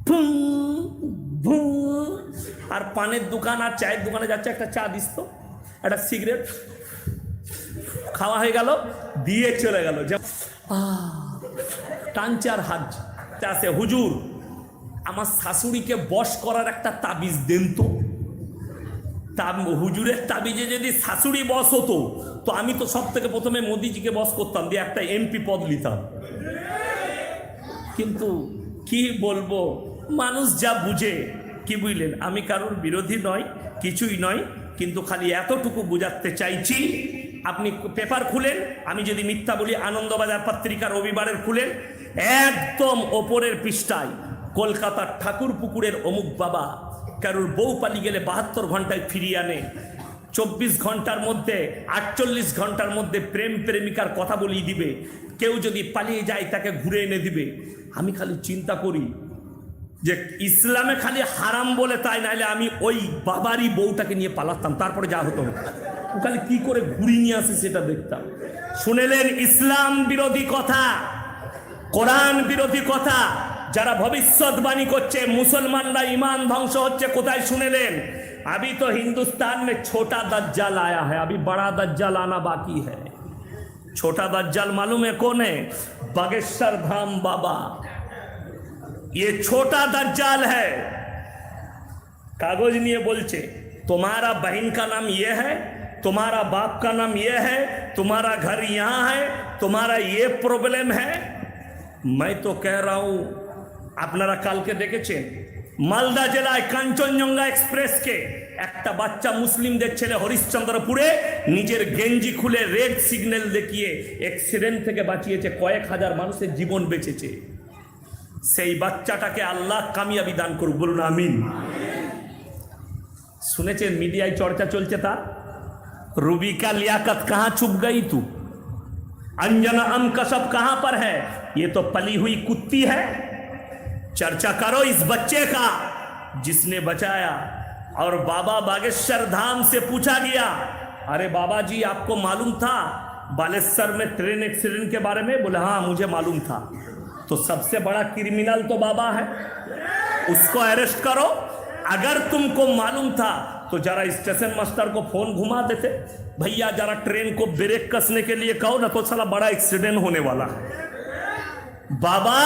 ভুঁ, ভুঁ। আর পানের দোকান আর চায়ের দোকানে যাচ্ছে, একটা চা দিস তো, একটা সিগারেট খাওয়া হয়ে গেল, দিয়ে চলে গেল। টানছে আর হাজ আছে, হুজুর আমার শাশুড়িকে বশ করার একটা তাবিজ দেন তো। হুজুরের তাবিজে যদি শাশুড়ি বস হতো তো আমি তো সব থেকে প্রথমে মোদিজিকে বস করতাম, দিয়ে একটা এমপি পদ নিতাম। কিন্তু কি বলবো, মানুষ যা বুঝে, কি বুঝলেন, আমি কারোর বিরোধী নয়, কিছুই নয়, কিন্তু খালি এতটুকু বুঝাতে চাইছি। আপনি পেপার খুলেন, আমি যদি মিথ্যা বলি, আনন্দবাজার পত্রিকা রবিবারের খুলেন, একদম ওপরের পৃষ্ঠায় কলকাতার ঠাকুরপুকুরের অমুক বাবা কারোর বউ পালিয়ে গেলে 72 ঘন্টায় ফিরিয়ে আনে, 24 ঘন্টার মধ্যে 48 ঘন্টার মধ্যে প্রেম প্রেমিকার কথা বলিয়ে দিবে, কেউ যদি পালিয়ে যায় তাকে ঘুরে এনে দিবে। আমি খালি চিন্তা করি যে ইসলামে খালি হারাম বলে তাই, নাহলে আমি ওই বাবারই বউটাকে নিয়ে পালাতাম, তারপরে যা হতো খালি কি করে ঘুরিয়ে নিয়ে আসি সেটা দেখতাম। শুনেলেন ইসলাম বিরোধী কথা, কোরআন বিরোধী কথা, যারা ভবিষ্যৎবাণী করছে মুসলমানরা ইমান ধ্বংস হচ্ছে, কোথায় শুনেলেন? अभी तो हिंदुस्तान में छोटा दज्जाल आया है, अभी बड़ा दज्जाल आना बाकी है। छोटा दज्जाल मालूम है कौन है? बागेश्वर धाम बाबा, ये छोटा दज्जाल है। कागज नहीं बोलचे, तुम्हारा बहन का नाम ये है, तुम्हारा बाप का नाम ये है, तुम्हारा घर यहाँ है, तुम्हारा ये प्रॉब्लम है। मैं तो कह रहा हूं, আপনারা কালকে দেখেছেন মালদা জেলায় কাঞ্চনজঙ্ঘা এক্সপ্রেসকে একটা বাচ্চা মুসলিমদের ছেলে হরিশ্চন্দ্রপুরে নিজের গেঞ্জি খুলে রেড সিগন্যাল দেখিয়ে অ্যাক্সিডেন্ট থেকে বাঁচিয়েছে, কয়েক হাজার মানুষের জীবন বেঁচেছে। সেই বাচ্চাটাকে আল্লাহ কামিয়াবি দান করুক, বলুন আমিন। শুনেছেন মিডিয়ায় চর্চা চলছে তার, रूबी का लियाकत कहां छुप गई तू, अंजना अम कसब कहां पर है, ये तो पली हुई कुत्ती है। चर्चा करो इस बच्चे का जिसने बचाया। और बाबा बागेश्वर धाम से पूछा गया, अरे बाबा जी आपको मालूम था बालेश्वर में ट्रेन एक्सीडेंट के बारे में? बोले हाँ मुझे मालूम था। तो सबसे बड़ा क्रिमिनल तो बाबा है, उसको अरेस्ट करो। अगर तुमको मालूम था तो जरा स्टेशन मास्टर को फोन घुमा देते, भैया जरा ट्रेन को ब्रेक कसने के लिए कहो ना, तो साला बड़ा एक्सीडेंट होने वाला है। बाबा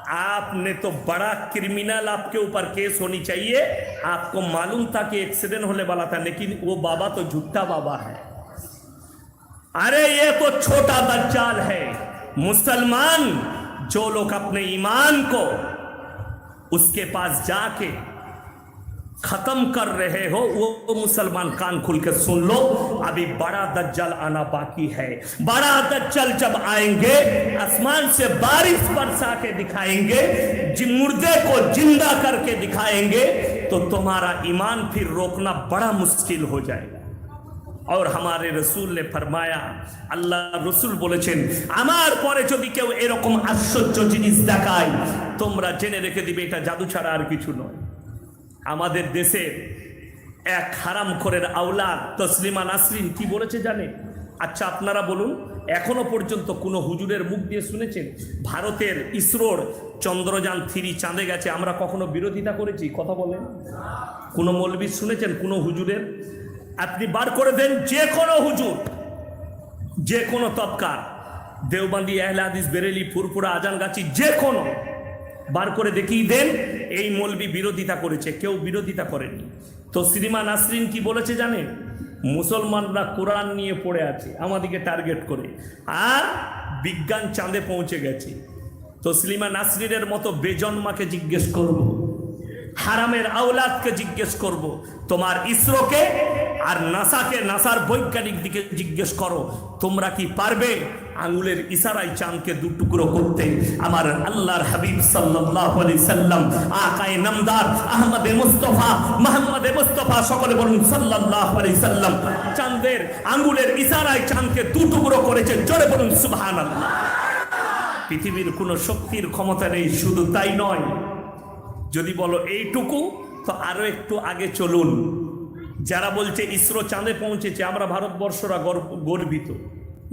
आपने तो बड़ा क्रिमिनल, आपके ऊपर केस होनी चाहिए। आपको मालूम था कि एक्सीडेंट होने वाला था, लेकिन वो बाबा तो झूठा बाबा है। अरे ये तो छोटा दज्जाल है। मुसलमान जो लोग अपने ईमान को उसके पास जाके खत्म कर रहे हो, वो मुसलमान कान खुल के सुन लो, अभी बड़ा दज्जाल आना बाकी है। बड़ा दज्जाल जब आएंगे आसमान से बारिश बरसा के दिखाएंगे, मुर्दे को जिंदा करके दिखाएंगे, तो तुम्हारा ईमान फिर रोकना बड़ा मुश्किल हो जाएगा। और हमारे रसूल ने फरमाया, अल्लाह रसूल बोलेছেন, আমার পরে যদি কেউ এরকম আশ্চর্য জিনিস দেখায় তোমরা জেনে রেখে দিবে এটা জাদু ছাড়া আর কিছু নয়। আমাদের দেশে এক হারামখোরের আওলাদ তসলিমা নাসরিন কি বলেছে জানেন? আচ্ছা আপনারা বলুন, এখনো পর্যন্ত কোনো হুজুরের মুখ দিয়ে শুনেছেন ভারতের ইসরোর চন্দ্রযান 3 চাঁদে গেছে? আমরা কখনো বিরোধিতা করেছি? কথা বলেন। কোনো মৌলবী শুনেছেন কোনো হুজুরের? আপনি বার করে দেন যে কোনো হুজুর, যে কোনো তবকার, দেওবন্দি, আহলে হাদিস, বেরেলি, ফুরফুরা, আজানগাছি, যে কোনো বার করে দেখিয়ে দেন এই মৌলবী বিরোধিতা করেছে। কেউ বিরোধিতা করেনি। তো তসলিমা নাসরিন কি বলেছে জানেন? মুসলমানরা কোরআন নিয়ে পড়ে আছে আমাদেরকে টার্গেট করে, আর বিজ্ঞান চাঁদে পৌঁছে গেছে। তসলিমা নাসরিনের মতো বেজন্মাকে জিজ্ঞেস করব, হারামের আওলাদকে জিজ্ঞেস করব, তোমার ইসরোকে আর নাসাকে, নাসার বৈজ্ঞানিক দিকে জিজ্ঞেস করো, তোমরা কি পারবে আঙ্গুলের ইশারায় চাঁদকে দু টুকরো করতে? আমার আল্লাহর হাবিব সাল্লাল্লাহু আলাইহি সাল্লাম, আকায়ে নামদার আহমদে মুস্তাফা, মুহাম্মদে মুস্তাফা, সকলে বলুন সাল্লাল্লাহু আলাইহি সাল্লাম, চাঁদের আঙ্গুলের ইশারায় চাঁদকে দু টুকরো করেছে। জোরে বলুন সুবহানাল্লাহ। পৃথিবীর কোনো শক্তির ক্ষমতা নেই। শুধু তাই নয়, যদি বলো এইটুকু, তো আরো একটু আগে চলুন। যারা বলছে ইসরো চাঁদে পৌঁছেছে, আমরা ভারতবর্ষরা গর্বিত,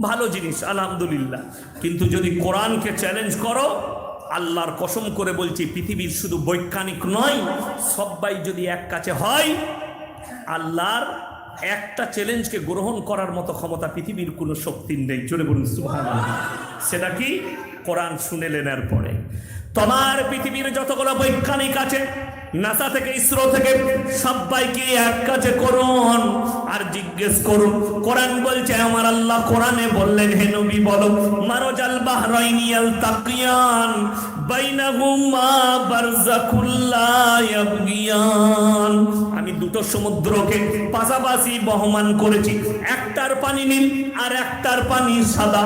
ভালো জিনিস, আলহামদুলিল্লাহ। কিন্তু যদি কোরআনকে চ্যালেঞ্জ করো, আল্লাহর কসম করে বলছি, পৃথিবীর শুধু বৈজ্ঞানিক নয়, সবাই যদি এক কাছে হয়, আল্লাহর একটা চ্যালেঞ্জকে গ্রহণ করার মতো ক্ষমতা পৃথিবীর কোনো শক্তির নেই। জোরে বলুন সুবহানাল্লাহ। সেটা কি? কোরআন শুনেলেন এরপরে তোমার পৃথিবীর যতগুলো বৈজ্ঞানিক আছে, নাসা থেকে ইসরো থেকে, সবাইকে এক কাছে করুন আর জিজ্ঞেস করুন। কোরআন বলছে, আমার আল্লাহ কোরআনে বললেন, হে নবী বলো, মারজাল বাহরাইনি ইয়ালতাকিয়ান বাইনাহুমা বারযাকুল লা ইয়াবগিয়ান। আমি দুটো সমুদ্রকে পাশাপাশি বহমান করেছি, একটার পানি নীল আর একটার পানি সাদা।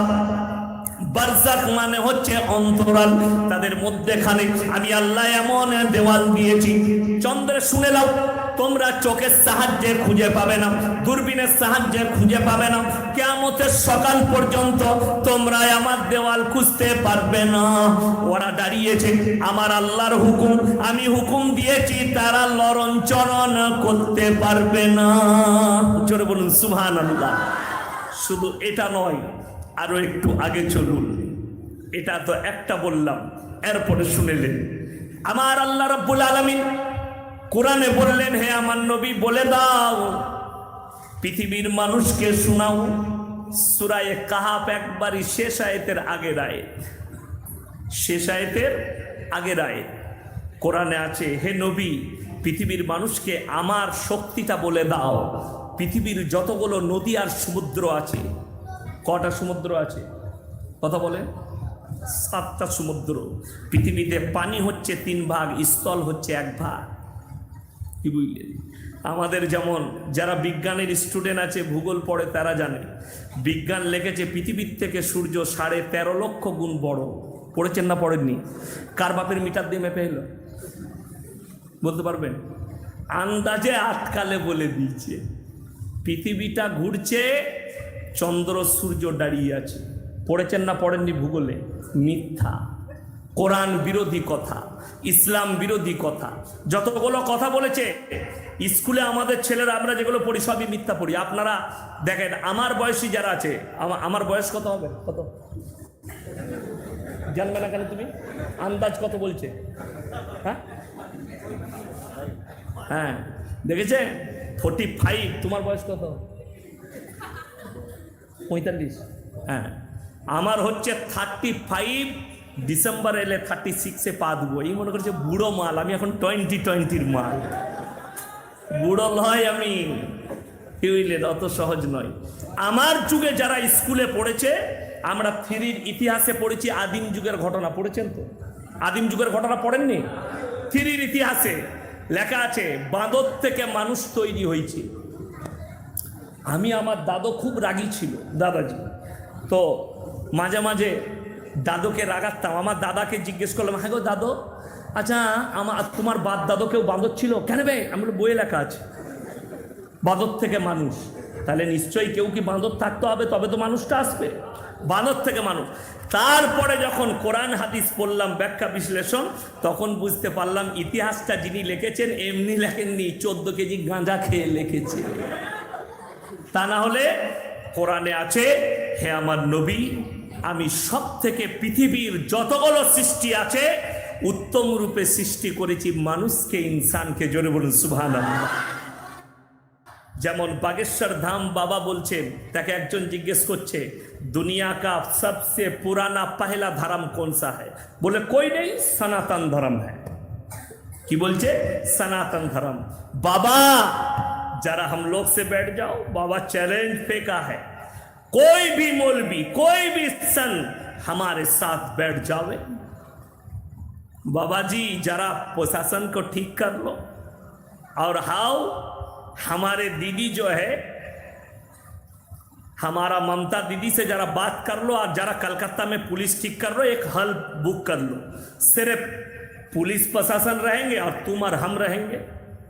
বারজাক মানে হচ্ছে অন্তরাল, তাদের মধ্যেখানে আমি আল্লাহ এমন দেওয়াল দিয়েছি। চন্দ্রে শুনে নাও, তোমরা চোখের সাহায্যে খুঁজে পাবে না, দূরবীনের সাহায্যে খুঁজে পাবে না, কিয়ামতের সকাল পর্যন্ত তোমরা আমার দেওয়াল খুঁজতে পারবে না। ওরা দাঁড়িয়েছে আমার আল্লাহর হুকুম, আমি হুকুম দিয়েছি, তারা লরণ চরণ করতে পারবে না। জোরে বলুন সুবহানাল্লাহ। শুধু এটা নয়, আরো একটু আগে চলুন। এটা তো একটা বললাম, এরপরে শুনেলেন আমার আল্লাহ রাব্বুল আলামিন কোরআনে বললেন, হে আমার নবী বলে দাও, পৃথিবীর মানুষকে শোনাও। সূরা কাহাফ একবারই শেষ আয়াতের আগের আয়াত, শেষ আয়াতের আগের আয়াত কোরআনে আছে, হে নবী পৃথিবীর মানুষকে আমার শক্তিটা বলে দাও। পৃথিবীর যতগুলো নদী আর সমুদ্র আছে, কটা সমুদ্র আছে? কথা বলেন। 7টা সমুদ্র। পৃথিবীতে পানি হচ্ছে 3 ভাগ, স্থল হচ্ছে 1 ভাগ। কি বুঝলেন? আমাদের যেমন যারা বিজ্ঞানের স্টুডেন্ট আছে, ভূগোল পড়ে, তারা জানে বিজ্ঞান লিখেছে পৃথিবীর থেকে সূর্য 13.5 লক্ষ গুণ বড়। পড়েছেন না পড়েননি? কার বাপের মিটার দিয়ে মেপে এলো বলতে পারবেন? আন্দাজে আটকালে বলে দিয়েছে। পৃথিবীটা ঘুরছে, চন্দ্র সূর্য দাঁড়িয়ে আছে। পড়েছেন না পড়েননি ভূগোলে? মিথ্যা, কোরআন বিরোধী কথা, ইসলাম বিরোধী কথা, যতগুলো কথা বলেছে স্কুলে আমাদের ছেলেরা, আমরা যেগুলো পড়ি সবই মিথ্যা পড়ি। আপনারা দেখেন আমার বয়সী যারা আছে, আমার বয়স কত হবে? কত জানবে না কেন তুমি? আন্দাজ কত বলছে? হ্যাঁ হ্যাঁ, দেখেছে 45। তোমার বয়স কত? 45। হ্যাঁ, আমার হচ্ছে 35। ডিসেম্বর এলে 36-এ পা দেবো। এই মনে করছে বুড়ো মাল, আমি এখন 20-20-র মাল। বুড়ো নয় আমি, কি বুঝলেন? অত সহজ নয়। আমার যুগে যারা স্কুলে পড়েছে, আমরা 3-র ইতিহাসে পড়েছি আদিম যুগের ঘটনা। পড়েছেন তো? আদিম যুগের ঘটনা পড়েননি? 3-র ইতিহাসে লেখা আছে বাঁদর থেকে মানুষ তৈরি হয়েছে। আমি, আমার দাদু খুব রাগী ছিল, দাদাজি। তো মাঝে মাঝে দাদুকে রাগাতাম। আমার দাদাকে জিজ্ঞেস করলাম, হ্যাঁ গো দাদু, আচ্ছা তোমার বাপ দাদু কেউ বাঁদর ছিল কেন? বে আমার বইয়ে লেখা আছে বাঁদর থেকে মানুষ। তাহলে নিশ্চয়ই কেউ কি বাঁদর থাকতে হবে, তবে তো মানুষটা আসবে। বাঁদর থেকে মানুষ। তারপরে যখন কোরআন হাদিস পড়লাম, ব্যাখ্যা বিশ্লেষণ, তখন বুঝতে পারলাম ইতিহাসটা যিনি লিখেছেন এমনি লেখেননি, 14 কেজি গাঁজা খেয়ে লিখেছে। তা না হলে কোরআনে আছে, হে আমার নবী, আমি সব থেকে পৃথিবীর যতগুলো সৃষ্টি আছে উত্তম রূপে সৃষ্টি করেছি মানুষকে, ইনসানকে। জোরে বলুন সুবহানাল্লাহ। যেমন বাগেশ্বর ধাম বাবা বলছেন, তাকে একজন জিজ্ঞেস করছে, দুনিয়া কা সবসে পুরানা পহলা ধর্ম কোন সা है? बोले कोई नहीं, सनातन धर्म है। কি বলছে? सनातन धर्म। बाबा जरा हम लोग से बैठ जाओ, बाबा चैलेंज फेंका है, कोई भी मौलवी, कोई भी सन हमारे साथ बैठ जावे। बाबा जी जरा प्रशासन को ठीक कर लो, और हाउ हमारे दीदी जो है, हमारा ममता दीदी से जरा बात कर लो, और जरा कलकत्ता में पुलिस ठीक कर लो, एक हल बुक कर लो। सिर्फ पुलिस प्रशासन रहेंगे और तुम और हम रहेंगे,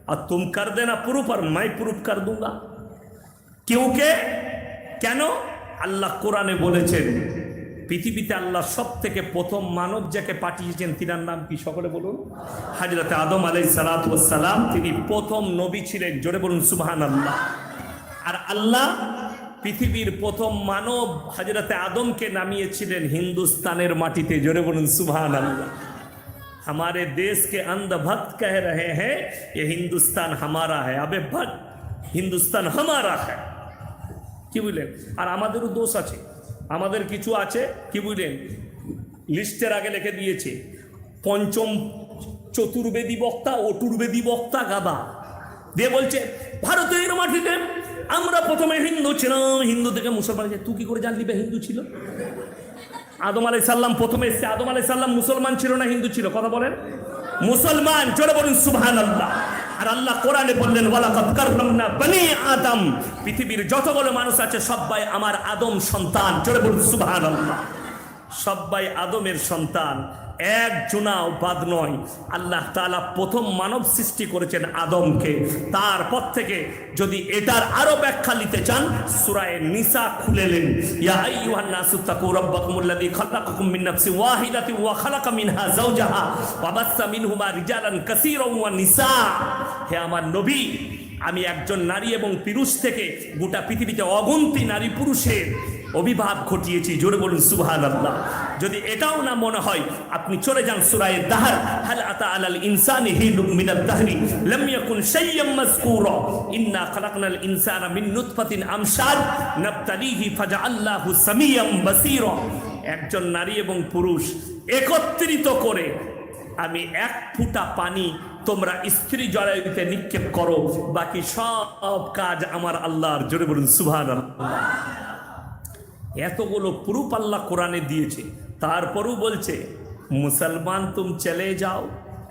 और तुम कर देना प्रूफ और मैं प्रूफ कर दूंगा। क्योंकि কেন? আল্লাহ কোরআনে বলেছেন, পৃথিবীতে আল্লাহ সব থেকে প্রথম মানব যাকে পাঠিয়েছেন, তিনার নাম কি? সকলে বলুন। হযরত আদম আলাইহিস সালাতু ওয়াস সালাম, তিনি প্রথম নবী ছিলেন। জোরে বলুন সুবহানাল্লাহ। আর আল্লাহ পৃথিবীর প্রথম মানব হযরত আদমকে নামিয়েছিলেন হিন্দুস্তানের মাটিতে। জোরে বলুন সুবহানাল্লাহ। हमारे देश के अंधभक्त कह रहे हैं ये हिंदुस्तान हमारा है। अबे भक्त, हिंदुस्तान हमारा है কি বুঝলেন। আর আমাদেরও দোষ আছে, আমাদের কিছু আছে কি বুঝলেন, লিস্টের আগে লিখে দিয়েছে পঞ্চম চতুর্বেদী বক্তা অটুর্বেদী বক্তা গাদা দিয়ে বলছে ভারতের মাটিতে আমরা প্রথমে হিন্দু ছিলাম, হিন্দু থেকে মুসলমান। তুই কি করে জানলি হিন্দু ছিল? আদম আলাইহিস সালাম প্রথমে এসে আদম আলাইহিস সালাম মুসলমান ছিল না হিন্দু ছিল? কথা বলেন। মুসলমান, জোরে বলুন সুবহানাল্লাহ। আর আল্লাহ কোরআনে বললেন ওয়ালাকাদ কাররামনা বনি আদম, পৃথিবীর যতগুলো মানুষ আছে সবাই আমার আদম সন্তান। জোরে বলুন সুবহানাল্লাহ। সবাই আদমের সন্তান, এক জুনাও বাদ নয়। আল্লাহ তাআলা প্রথম মানব সৃষ্টি করেছেন আদমকে। তারপর থেকে যদি এটার আরো ব্যাখ্যা নিতে চান সূরা নিসা খুলেলেন, ইয়া আইয়ুহান নাসু তাকু রাব্বাকুমুল্লাযী খালাকাকুম মিন নাফসিন ওয়াহিদাতিন ওয়া খালাকা মিনহা যাওজাহা ওয়া বাসসা মিনহুমা রিজালান কাসীরান ওয়া নিসা। হে আমার নবী, আমি একজন নারী এবং পুরুষ থেকে গোটা পৃথিবীতে অগন্তি নারী পুরুষের অভিভাব ঘটিয়েছি। জোরে বলুন সুবহানাল্লাহ। যদি এটাও না মনে হয় আপনি চলে যান সূরা দাহর, হাল আতা আলাল ইনসানি হিনুম মিনাদ দাহরি লাম ইয়াকুন শাইয়্যাম মাযকুরা ইন্না খালাকনাল ইনসানা মিন নুতফাতিন আমশাজ নাবতালিহি ফাজআলনাহু সামিয়াম বাসীরা। একজন নারী এবং পুরুষ একত্রিত করে আমি এক ফোঁটা পানি তোমরা স্ত্রী জরায়ুতে নিক্ষেপ করো, বাকি সব কাজ আমার আল্লাহর। জোরে বলুন সুবহানাল্লাহ। এতগুলো প্রুফ আল্লাহ কোরআনে দিয়েছে, তারপরও বলছে মুসলমান তুম চলে যাও।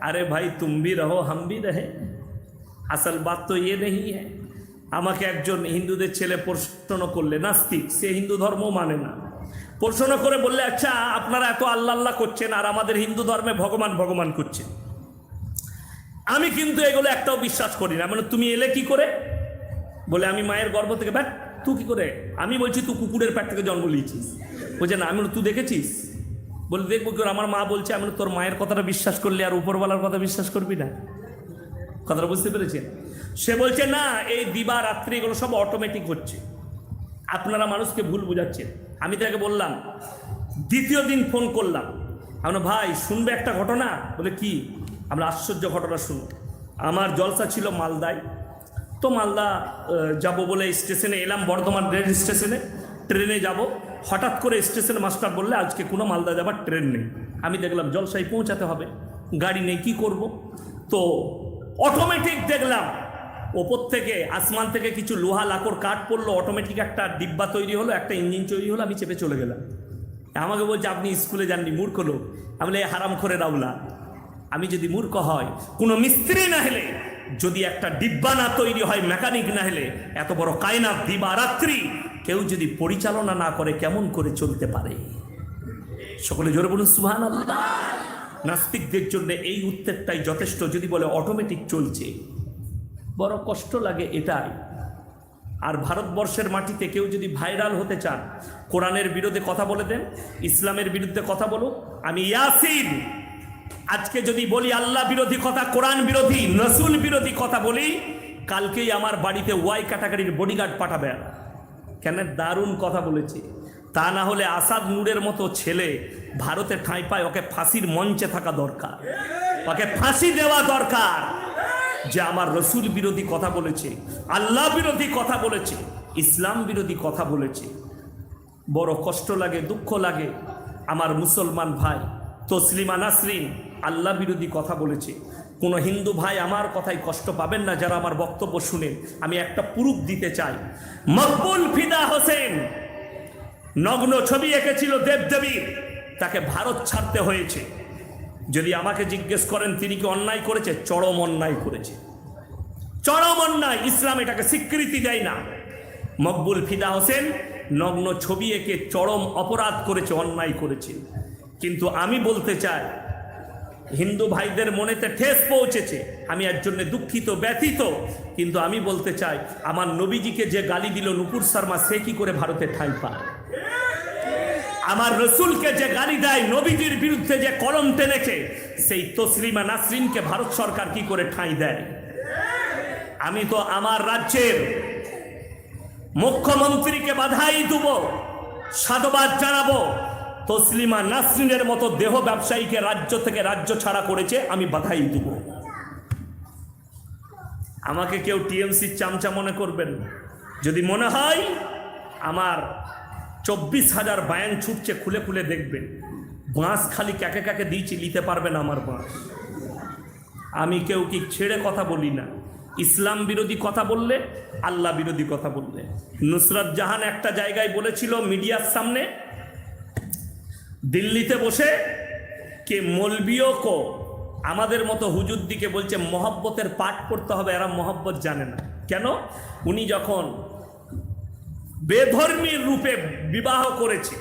আরে ভাই তুম ভি রহো হাম ভি রহে, আসল বাত তো ইয়ে নেই হ্যাঁ। আমাকে একজন হিন্দুদের ছেলে প্রশ্ন করলে, নাস্তিক, সে হিন্দু ধর্ম মানে না, প্রশ্ন করে বললে আচ্ছা আপনারা এত আল্লাহ আল্লাহ করছেন আর আমাদের হিন্দু ধর্মে ভগবান ভগবান করছেন, আমি কিন্তু এগুলো একটাও বিশ্বাস করি না। মানে তুমি এলে কি করে? বলে আমি মায়ের গর্ভ থেকে। ব্যাট, তুই কি করে? আমি বলছি তুই কুকুরের পেট থেকে জন্ম নিয়েছিস। বলছে না। আমি তুই দেখেছিস? বলে দেখবো কি? আমার মা বলছে। আমি তোর মায়ের কথাটা বিশ্বাস করলি আর উপরওয়ালার কথা বিশ্বাস করবি না? কথাটা বুঝতে পেরেছেন? সে বলছে না, এই দিবা রাত্রি এগুলো সব অটোমেটিক হচ্ছে, আপনারা মানুষকে ভুল বুঝাচ্ছেন। আমি তাকে বললাম, দ্বিতীয় দিন ফোন করলাম, আমরা ভাই শুনবে একটা ঘটনা? বলে কি? আমরা আশ্চর্য ঘটনা শুনো। আমার জলসা ছিল মালদায়, তো মালদা যাব বলে স্টেশনে এলাম, বর্ধমান রেল স্টেশনে ট্রেনে যাব। হঠাৎ করে স্টেশন মাস্টার বললে আজকে কোনো মালদা যাবার ট্রেন নেই। আমি দেখলাম জলসায় পৌঁছাতে হবে, গাড়ি নেই, কি করব? তো অটোমেটিক দেখলাম ওপর থেকে আসমান থেকে কিছু লোহা লাকড় কাঠ পড়লো, অটোমেটিক একটা ডিব্বা তৈরি হলো, একটা ইঞ্জিন তৈরি হলো, আমি চেপে চলে গেলাম। আমাকে বলছে আপনি স্কুলে যাননি, মূর্খ লোক। আমি বলে হারাম করে রাউলা, আমি যদি মূর্খ হয়, কোনো মিস্ত্রি না হলে, যদি একটা ডিব্বা না তৈরি হয়, মেকানিক না হলে, এত বড় কায়নাত দিবা রাত্রি কেউ যদি পরিচালনা না করে কেমন করে চলতে পারে? সকলে জোরে বলুন সুবহানাল্লাহ। নাস্তিকদের জন্য এই উত্তরটাই যথেষ্ট। যদি বলে অটোমেটিক চলছে, বড় কষ্ট লাগে এটাই। আর ভারতবর্ষের মাটিতে কেউ যদি ভাইরাল হতে চান, কোরআনের বিরুদ্ধে কথা বলে দেন, ইসলামের বিরুদ্ধে কথা বলো। আমি ইয়াসিন আজকে যদি বলি আল্লাহ বিরোধী কথা, কোরআন বিরোধী, রসুল বিরোধী কথা বলি, কালকেই আমার বাড়িতে ওয়াই ক্যাটাগরির বডিগার্ড পাঠাবে। কেন? দারুণ কথা বলেছে। তা না হলে আসাদ নূরের মতো ছেলে ভারতে ঠাঁই পায়, ওকে ফাঁসির মঞ্চে থাকা দরকার, ওকে ফাঁসি দেওয়া দরকার। যে আমার রসুল বিরোধী কথা বলেছে, আল্লাহ বিরোধী কথা বলেছে, ইসলাম বিরোধী কথা বলেছে, বড় কষ্ট লাগে, দুঃখ লাগে। আমার মুসলমান ভাই তসলিমা নাসরিন আল্লাহ বিরোধী কথা বলেছে। কোনো হিন্দু ভাই আমার কথায় কষ্ট পাবেন না যারা আমার বক্তব্য শুনেন। আমি একটা প্রুফ দিতে চাই। মকবুল ফিদা হোসেন নগ্ন ছবি এঁকেছিল দেবদেবীর, তাকে ভারত ছাড়তে হয়েছে। যদি আমাকে জিজ্ঞেস করেন তিনি কি অন্যায় করেছে? চরম অন্যায় করেছে, চরম অন্যায়। ইসলাম এটাকে স্বীকৃতি দেয় না। মকবুল ফিদা হোসেন নগ্ন ছবি এঁকে চরম অপরাধ করেছে, অন্যায় করেছে। কিন্তু আমি বলতে চাই, হিন্দু ভাইদের মনেতে ঠেস পৌঁছেছে, আমি এর জন্য দুঃখিত, ব্যথিত। কিন্তু আমি বলতে চাই, আমার নবীজিকে যে গালি দিল নুপুর শর্মা, সে কি করে ভারতে ঠাঁই পায়? আমার রসুলকে যে গালি দেয়, নবীজির বিরুদ্ধে যে কলম টেনেছে, সেই তসলিমা নাসরিনকে ভারত সরকার কি করে ঠাঁই দেয়? আমি তো আমার রাজ্যের মুখ্যমন্ত্রীকে বাধাই দেব, সাধুবাদ জানাবো। তসলিমা নাসরিনের মতো দেহ ব্যবসায়ীকে রাজ্য থেকে রাজ্য ছাড়া করেছে, আমি বাধাই দিব। আমাকে কেউ টিএমসির চামচা মনে করবেন না। যদি মনে হয় আমার 24,000 বায়ান ছুটছে, খুলে খুলে দেখবেন। বাঁশ খালি কাকে কাকে দিয়েছি, নিতে পারবে না আমার বাঁশ। আমি কেউ কি ছেড়ে কথা বলি না। ইসলাম বিরোধী কথা বললে, আল্লাহ বিরোধী কথা বললে। নুসরাত জাহান একটা জায়গায় বলেছিল মিডিয়ার সামনে, দিল্লিতে বসে, কে মৌলবিও কো আমাদের মতো হুজুর দিকে বলছে মহব্বতের পাঠ করতে হবে, এরা মহব্বত জানে না। কেন? উনি যখন বেধর্মীর রূপে বিবাহ করেছে,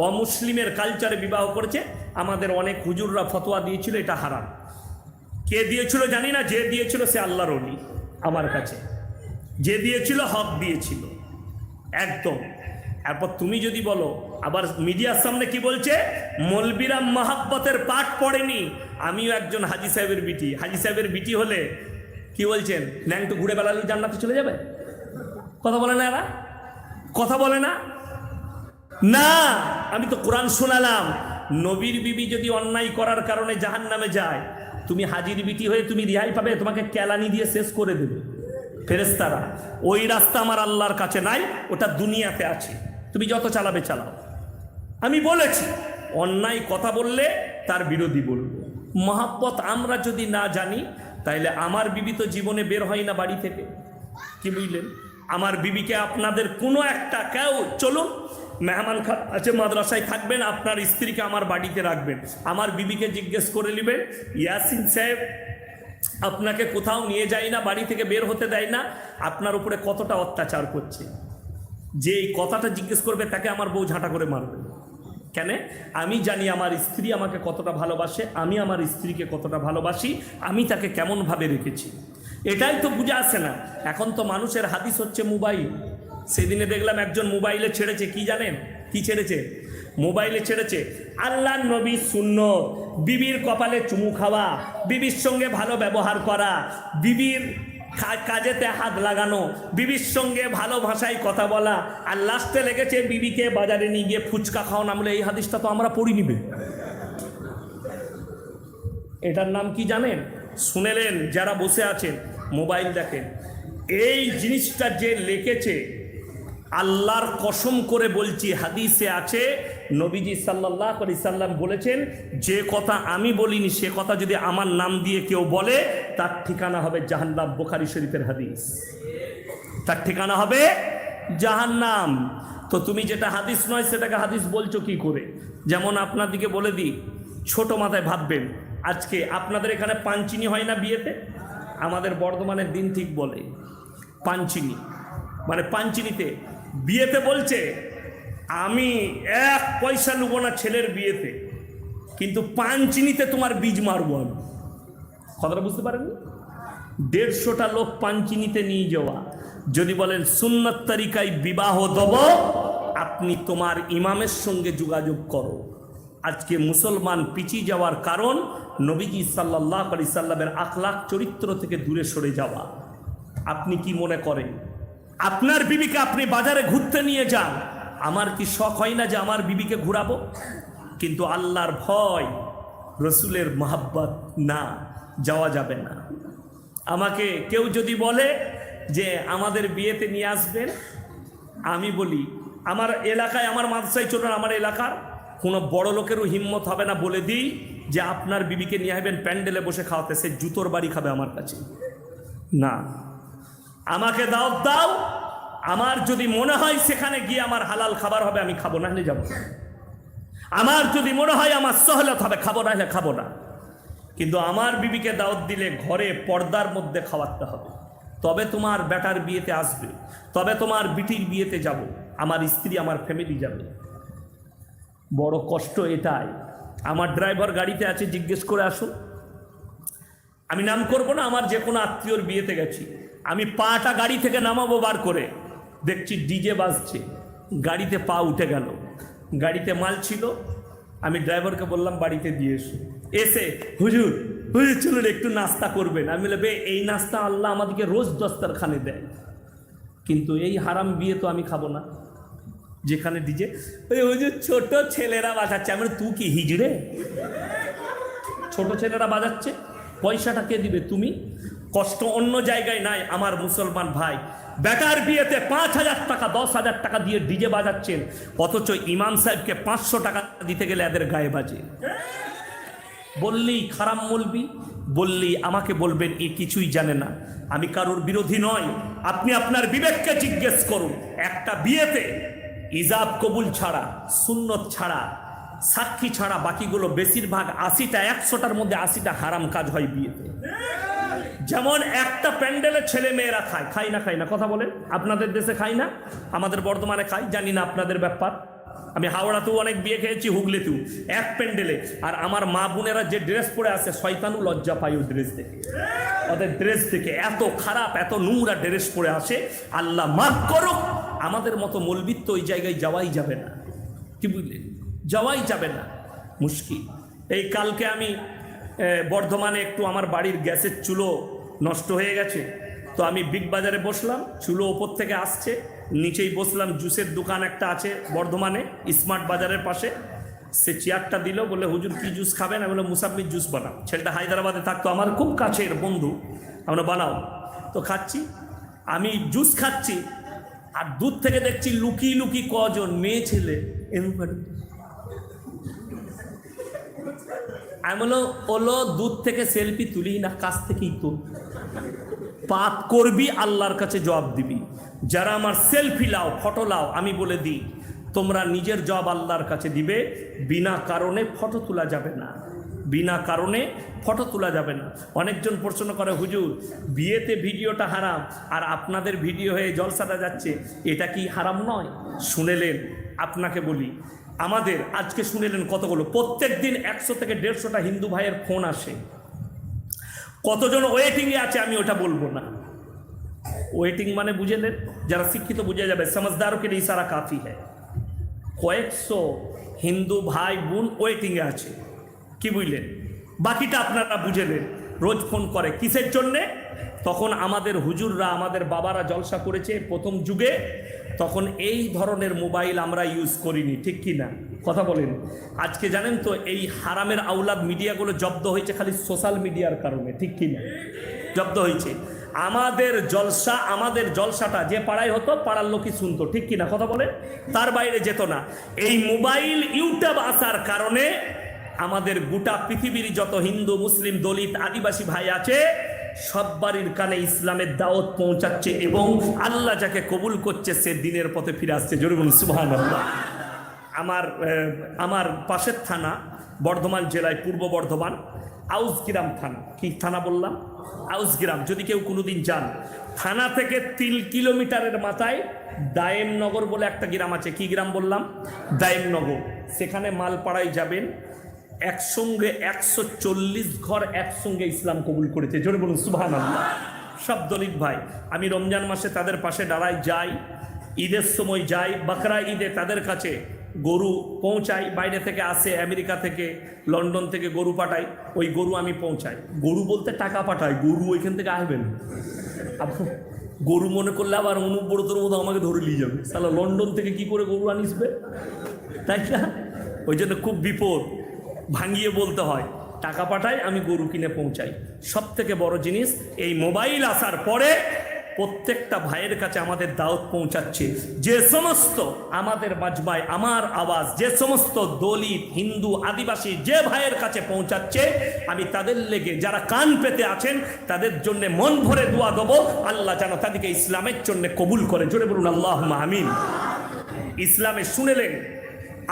অমুসলিমের কালচারে বিবাহ করেছে, আমাদের অনেক হুজুররা ফতোয়া দিয়েছিল এটা হারাম। কে দিয়েছিল জানি না, যে দিয়েছিল সে আল্লাহর ওলি। আমার কাছে যে দিয়েছিল হক দিয়েছিল একদম। এরপর তুমি যদি বলো, আবার মিডিয়ার সামনে কি বলছে, মৌলবীরা মহব্বতের পাঠ পড়েনি। আমিও একজন হাজি সাহেবের বিটি। হাজি সাহেবের বিটি হলে কি বলছেন, ন্যাং তো ঘুরে বেড়ালে জান্নাতে চলে যাবে? কথা বলে না এরা, কথা বলে না। না, আমি তো কোরআন শোনালাম। নবীর বিবি যদি অন্যায় করার কারণে জাহান্নামে যায়, তুমি হাজির বিটি হয়ে তুমি রিহাই পাবে? তোমাকে কেলানি দিয়ে শেষ করে দেবে ফেরেশতারা। ওই রাস্তা আমার আল্লাহর কাছে নাই, ওটা দুনিয়াতে আছে। তুমি যত চালাবে চালাও। আমি বলেছি, অন্যায় কথা বললে তার বিরোধী বলবো। মহাব্বত আমরা যদি না জানি, তাইলে আমার বিবি তো জীবনে বের হয় না বাড়ি থেকে। কি বুঝলেন? আমার বিবিকে আপনাদের কোনো একটা কেউ, চলুন মেহমান আছে মাদ্রাসায় থাকবেন, আপনার স্ত্রীকে আমার বাড়িতে রাখবেন, আমার বিবিকে জিজ্ঞেস করে নেবেন, ইয়াসিন সাহেব আপনাকে কোথাও নিয়ে যায় না, বাড়ি থেকে বের হতে দেয় না, আপনার উপরে কতটা অত্যাচার করছে। যে এই কথাটা জিজ্ঞেস করবে তাকে আমার বউ ঝাঁটা করে মারবে। কেন? আমি জানি আমার স্ত্রী আমাকে কতটা ভালোবাসে, আমি আমার স্ত্রীকে কতটা ভালোবাসি, আমি তাকে কেমনভাবে রেখেছি। এটাই তো বুঝে আসে না। এখন তো মানুষের হাদিস হচ্ছে মোবাইল। সেদিনে দেখলাম একজন মোবাইলে ছেড়েছে, কি জানেন কি ছেড়েছে? মোবাইলে ছেড়েছে আল্লাহর নবীর সুন্নত, বিবির কপালে চুমু খাওয়া, বিবির সঙ্গে ভালো ব্যবহার করা, বিবির কাজেতে হাত লাগানো, বিবির সঙ্গে ভালো ভাষায় কথা বলা, আর লাস্টে লেগেছে বিবিকে বাজারে নিয়ে গিয়ে ফুচকা খাওয়ানো। বলে এই হাদিসটা তো আমরা পড়ি নিবে। এটার নাম কি জানেন? শুনেলেন যারা বসে আছেন, মোবাইল দেখেন। এই জিনিসটা যে লিখেছে, আল্লাহর কসম করে বলছি, হাদিসে আছে নবীজি সাল্লাল্লাহু আলাইহি সাল্লাম বলেছেন, যে কথা আমি বলিনি সে কথা যদি আমার নাম দিয়ে কেউ বলে, তার ঠিকানা হবে জাহান্নাম। বুখারী শরীফের হাদিস। তার ঠিকানা হবে জাহান্নাম। তো তুমি যেটা হাদিস নয় সেটাকে হাদিস বলছো কি করে? যেমন আপনাদিকে বলে দিই, ছোট মাথায় ভাববেন। আজকে আপনাদের এখানে পানচিনি হয় না বিয়েতে? আমাদের বর্ধমানের দিন ঠিক বলে পানচিনি, মানে পানচিনিতে বিয়েতে বলছে আমি 1 পয়সা নেব না ছেলের বিয়েতে, কিন্তু পানচিনিতে তোমার বীজ মারবো আমি। কথাটা বুঝতে পারেননি? 150টা লোক পানচিনিতে নিয়ে যাওয়া। যদি বলেন সুন্নত তরিকায় বিবাহ দেব, আপনি তোমার ইমামের সঙ্গে যোগাযোগ করো। আজকে মুসলমান পিছিয়ে যাওয়ার কারণ নবীজি সাল্লাল্লাহু আলাইহি সাল্লামের আখলাক চরিত্র থেকে দূরে সরে যাওয়া। আপনি কি মনে করেন আপনার বিবিকে আপনি বাজারে ঘুরতে নিয়ে যান, আমার কি শখ হয় না যে আমার বিবিকে ঘুরাবো? কিন্তু আল্লাহর ভয়, রসুলের মহাব্বত না, যাওয়া যাবে না। আমাকে কেউ যদি বলে যে আমাদের বিয়েতে নিয়ে আসবেন, আমি বলি আমার এলাকায়, আমার মাদ্রাসায় চলুন, আমার এলাকার কোনো বড় লোকেরও হিম্মত হবে না বলে দিই যে আপনার বিবিকে নিয়ে আসবেন প্যান্ডেলে বসে খাওয়াতে, সে জুতোর বাড়ি খাবে আমার কাছে না। আমাকে দাওয়াত দাও, আমার যদি মনে হয় সেখানে গিয়ে আমার হালাল খাবার হবে আমি খাবো, না হলে যাবো না। আমার যদি মনে হয় আমার সহলত হবে খাবো, না হলে খাবো না। কিন্তু আমার বিবিকে দাওয়াত দিলে ঘরে পর্দার মধ্যে খাওয়াতে হবে, তবে তোমার বেটার বিয়েতে আসবে, তবে তোমার বিটির বিয়েতে যাব, আমার স্ত্রী আমার ফ্যামিলি যাবে। বড় কষ্ট এটাই। আমার ড্রাইভার গাড়িতে আছে, জিজ্ঞেস করে আসুন। আমি নাম করব না, আমার যে কোনো আত্মীয়র বিয়েতে গেছি, আমি পাটা গাড়ি থেকে নামাবো, বার করে দেখছি ডিজে বাজছে, গাড়িতে পা উঠে গেল। গাড়িতে মাল ছিল, আমি ড্রাইভারকে বললাম বাড়িতে দিয়ে এসো। এসে হুজুর হুজুর চলুন একটু নাস্তা করবেন। আমি বললাম এই নাস্তা আল্লাহ আমাদেরকে রোজ দস্তারখানে দেয়, কিন্তু এই হারাম বিয়ে তো আমি খাবো না। যেখানে ডিজে ওই যে ছোট ছেলেরা বাজাচ্ছে, আমি তুই কি হিজড়ে? ছোট ছেলেরা বাজাচ্ছে, পয়সাটা কে দিবে? তুমি। কষ্ট অন্য জায়গায় নাই আমার মুসলমান ভাই। বেটার বিয়েতে 5,000 টাকা 10,000 টাকা দিয়ে ডিজে বাজাচ্ছেন, অথচ ইমাম সাহেবকে 500 টাকা দিতে গেলে এদের গায়ে বাজে। বললেই খারাপ মলবি, বললেই আমাকে বলবেন এ কিছুই জানে না। আমি কারোর বিরোধী নয়, আপনি আপনার বিবেককে জিজ্ঞেস করুন। একটা বিয়েতে ইজাব কবুল ছাড়া, সুন্নত ছাড়া, সাক্ষী ছাড়া বাকিগুলো বেশিরভাগ 80টা 100টার মধ্যে 80টা হারাম কাজ হয় বিয়েতে। যেমন একটা প্যান্ডেলে ছেলে মেয়েরা খায় না কথা বলেন। আপনাদের দেশে খায় না, আমাদের বর্ধমানে খায়, জানি না আপনাদের ব্যাপার। আমি হাওড়াতেও অনেক বিয়ে খেয়েছি, হুগলিতেও এক প্যান্ডেলে। আর আমার মা বোনেরা যে ড্রেস পরে আসে, শয়তানও লজ্জা পায় ওই ড্রেস দেখে। ওদের ড্রেস দেখে এত খারাপ, এত নোংরা ড্রেস পরে আসে। আল্লাহ মাফ করুক, আমাদের মতো মৌলবি তো ওই জায়গায় যাওয়াই যাবে না। কি বুঝলেন? যাওয়াই যাবে না, মুশকিল। এই কালকে আমি বর্ধমানে একটু আমার বাড়ির গ্যাসের চুলো নষ্ট হয়ে গেছে, তো আমি বিগ বাজারে বসলাম, চুলো ওপর থেকে আসছে, নিচেই বসলাম। জুসের দোকান একটা আছে বর্ধমানে স্মার্ট বাজারের পাশে। সে চেয়ারটা দিল, বলে হুজুর কি জুস খাবেন? আমি বলে মুসাম্মির জুস বানাও। ছেলেটা হায়দ্রাবাদে থাকতো, আমার খুব কাছের বন্ধু। আমরা বানাও, তো খাচ্ছি, আমি জুস খাচ্ছি, আর দূর থেকে দেখছি লুকি লুকি কজন মেয়ে ছেলে এরকম। আমি ওলো দূর থেকে সেলফি তুলি না, কাছ থেকেই তো পাপ করবি, আল্লাহর কাছে জবাব দিবি। যারা আমার সেলফি লাও, ফটো লাও, আমি বলে দিই তোমরা নিজের জবাব আল্লাহর কাছে দিবে। বিনা কারণে ফটো তোলা যাবে না, বিনা কারণে ফটো তোলা যাবে না। অনেকজন প্রশ্ন করে হুজুর বিয়েতে ভিডিওটা হারাম, আর আপনাদের ভিডিও হয়ে জলসাটা যাচ্ছে, এটা কি হারাম নয়? শুনেলেন, আপনাকে বলি, আমাদের আজকে শুনেলেন কতগুলো, প্রত্যেক দিন 100 থেকে 150টা হিন্দু ভাইয়ের ফোন আসে। কতজন ওয়েটিংয়ে আছে আমি ওটা বলবো না। ওয়েটিং মানে বুঝেলেন, যারা শিক্ষিত বুঝে যাবে, সমঝদারও কে ইশারা কাফি হ্যায়। কয়েকশো হিন্দু ভাই বোন ওয়েটিংয়ে আছে, কি বুঝলেন? বাকিটা আপনারা বুঝেলেন। রোজ ফোন করে কিসের জন্যে? তখন আমাদের হুজুররা, আমাদের বাবারা জলসা করেছে প্রথম যুগে, তখন এই ধরনের মোবাইল আমরা ইউজ করিনি, ঠিক কি না? কথা বলেন। আজকে জানেন তো এই হারামের আউলাদ মিডিয়াগুলো জব্দ হয়েছে খালি সোশ্যাল মিডিয়ার কারণে, ঠিক কি না? জব্দ হয়েছে। আমাদের জলসাটা যে পাড়ায় হতো, পাড়ার লোকই শুনতো, ঠিক কি না? কথা বলেন। তার বাইরে যেত না। এই মোবাইল ইউটিউব আসার কারণে আমাদের গোটা পৃথিবীর যত হিন্দু, মুসলিম, দলিত, আদিবাসী ভাই আছে, সব বাড়ির কানে ইসলামের দাওয়াত পৌঁছাচ্ছে, এবং আল্লাহ যাকে কবুল করছে সে দিনের পথে ফিরে আসছে। জোরে বলুন সুবহানাল্লাহ। আমার পাশের থানা, বর্ধমান জেলায় পূর্ব বর্ধমান, আউসগ্রাম থানা। কি থানা বললাম? আউসগ্রাম। যদি কেউ কোনোদিন যান, থানা থেকে 3 কিলোমিটারের মাথায় দায়েমনগর বলে একটা গ্রাম আছে। কি গ্রাম বললাম? দায়েমনগর। সেখানে মালপাড়ায় যাবেন, একসঙ্গে 140 ঘর একসঙ্গে ইসলাম কবুল করেছে। জোরে বলুন সুবহানাল্লাহ। সব দলিত ভাই। আমি রমজান মাসে তাদের পাশে দাঁড়াই, যাই, ঈদের সময় যাই, বাকরা ঈদে তাদের কাছে গরু পৌঁছাই। বাইরে থেকে আসে, আমেরিকা থেকে, লন্ডন থেকে গরু পাঠাই, ওই গরু আমি পৌঁছাই। গরু বলতে টাকা পাঠাই, গরু ওইখান থেকে আসবেন। গরু মনে করলে আবার অনুব্রতর মতো আমাকে ধরে নিয়ে যাবে, তাহলে লন্ডন থেকে কি করে গরু আনিসবে, তাই না? ওই জন্য খুব বিপদ, ভাঙিয়ে বলতে হয়। টাকা পাঠাই, আমি গরু কিনে পৌঁছাই। সব থেকে বড় জিনিস, এই মোবাইল আসার পরে প্রত্যেকটা ভাইয়ের কাছে আমাদের দাওয়াত পৌঁছাচ্ছে। যে সমস্ত আমাদের মাজমায় আমার আওয়াজ, যে সমস্ত দলিত, হিন্দু, আদিবাসী যে ভাইয়ের কাছে পৌঁছাচ্ছে, আমি তাদের লেগে যারা কান পেতে আছেন তাদের জন্য মন ভরে দোয়া দেবো, আল্লাহ যেন তাদেরকে ইসলামের জন্য কবুল করে। জোরে বলুন আল্লাহুম্মা আমিন। ইসলামে শুনেলেন,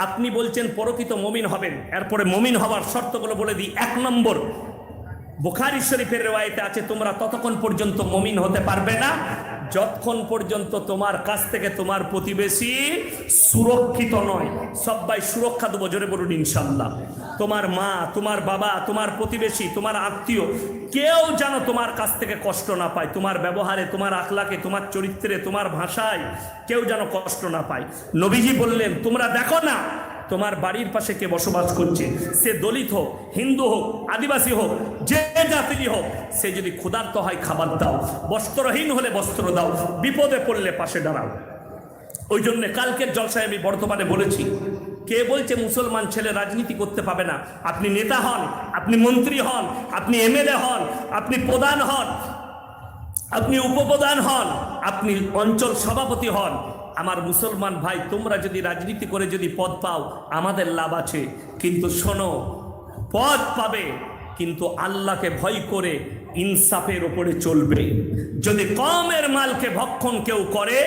আপনি বলছেন প্রকৃত মুমিন হবেন, এরপরে মুমিন হওয়ার শর্তগুলো বলে দিই। 1 নম্বর, বুখারী শরীফের রিওয়ায়েতে আছে, তোমরা ততক্ষণ পর্যন্ত মুমিন হতে পারবে না যতক্ষণ পর্যন্ত তোমার কাছ থেকে তোমার প্রতিবেশী সুরক্ষিত নয়। সবাই সুরক্ষা দেবো, জোরে বলুন ইনশাআল্লাহ। তোমার মা, তোমার বাবা, তোমার প্রতিবেশী, তোমার আত্মীয়, কেউ যেন তোমার কাছ থেকে কষ্ট না পায়। তোমার ব্যবহারে, তোমার আখলাকে, তোমার চরিত্রে, তোমার ভাষায় কেউ যেন কষ্ট না পায়। নবীজি বললেন, তোমরা দেখো না তোমার বাড়ির পাশে কে বসবাস করছে, সে দলিত হোক, হিন্দু হোক, আদিবাসী হোক, যে জাতিরই হোক, সে যদি ক্ষুধার্ত হয় খাবার দাও, বস্ত্রহীন হলে বস্ত্র দাও, বিপদে পড়লে পাশে দাঁড়াও। ওই জন্য কালকের জলসায় আমি বর্তমানে বলেছি, কে বলছে মুসলমান ছেলে রাজনীতি করতে পাবে না? আপনি নেতা হন, আপনি মন্ত্রী হন, আপনি এমএলএ হন, আপনি প্রধান হন, আপনি উপপ্রধান হন, আপনি অঞ্চল সভাপতি হন, আমার মুসলমান ভাই, তোমরা যদি রাজনীতি করে যদি পদ পাও আমাদের লাভ আছে। কিন্তু শোনো, পদ পাবে কিন্তু আল্লাহকে ভয় করে ইনসাফের ওপরে চলবে। যদি কমের মালকে ভক্ষণ কেউ করে,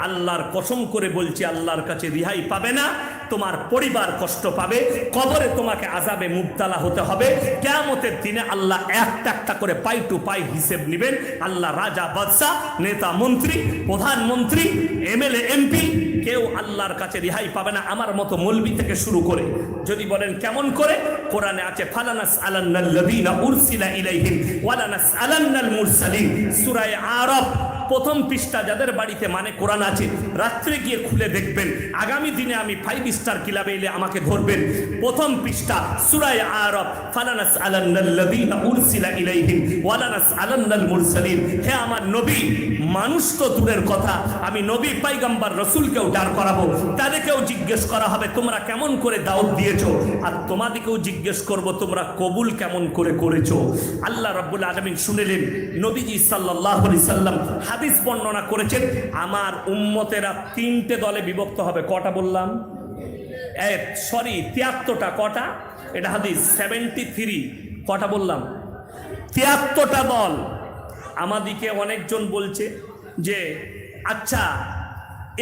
আল্লাহর কসম করে বলছি আল্লাহর কাছে রিহাই পাবে না, তোমার পরিবার কষ্ট পাবে, কবরে তোমাকে আযাবে মুবতালা হতে হবে। কিয়ামতের দিনে আল্লাহ একটা একটা করে পাই টু পাই হিসেব নেবেন। আল্লাহ রাজা বাদশাহ, নেতা মন্ত্রী, প্রধানমন্ত্রী, এমএলএ এমপি, কেউ আল্লাহর কাছে রিহাই পাবে না, আমার মতো মৌলবি থেকে শুরু করে। যদি বলেন কেমন করে, কোরআনে আছে ফালানাস আলান্নাল্লাযীনা উরসিলা ইলাইহিম ওয়ালানাস আলান্নাল মুরসালিন। সূরা আরাফ প্রথম পৃষ্ঠা, যাদের বাড়িতে মানে কোরআন আছে রাত্রে গিয়ে খুলে দেখবেন। আগামী দিনে আমি 5 স্টার ক্লাবে এলে আমাকে ধরবেন। প্রথম পৃষ্ঠা সূরা আরাফ, ফালানাস আলান্নাল্লাযীনা উরসিলা ইলাইহিম ওয়ালানাস আলান্নাল মুরসালিন। হে আমার নবী, মানুষ তো দূরের কথা, আমি নবী পয়গম্বর রাসূলকেও দাঁড় করাবো, তাদেরকেও জিজ্ঞেস করা হবে তোমরা কেমন করে দাওয়াত দিয়েছো, আর তোমাদেরকেও জিজ্ঞেস করব তোমরা কবুল কেমন করে করেছো। আল্লাহ রাব্বুল আলামিন শুনলেন, নবীজি সাল্লাল্লাহু আলাইহি সাল্লাম হাদিস বর্ণনা করেছেন, আমার উম্মতেরা 3টে দলে বিভক্ত হবে। কটা বললাম? 73টা। কটা? এটা হাদিস 73। কটা বললাম? 73টা দল। আমাদিকে অনেকজন বলছে যে আচ্ছা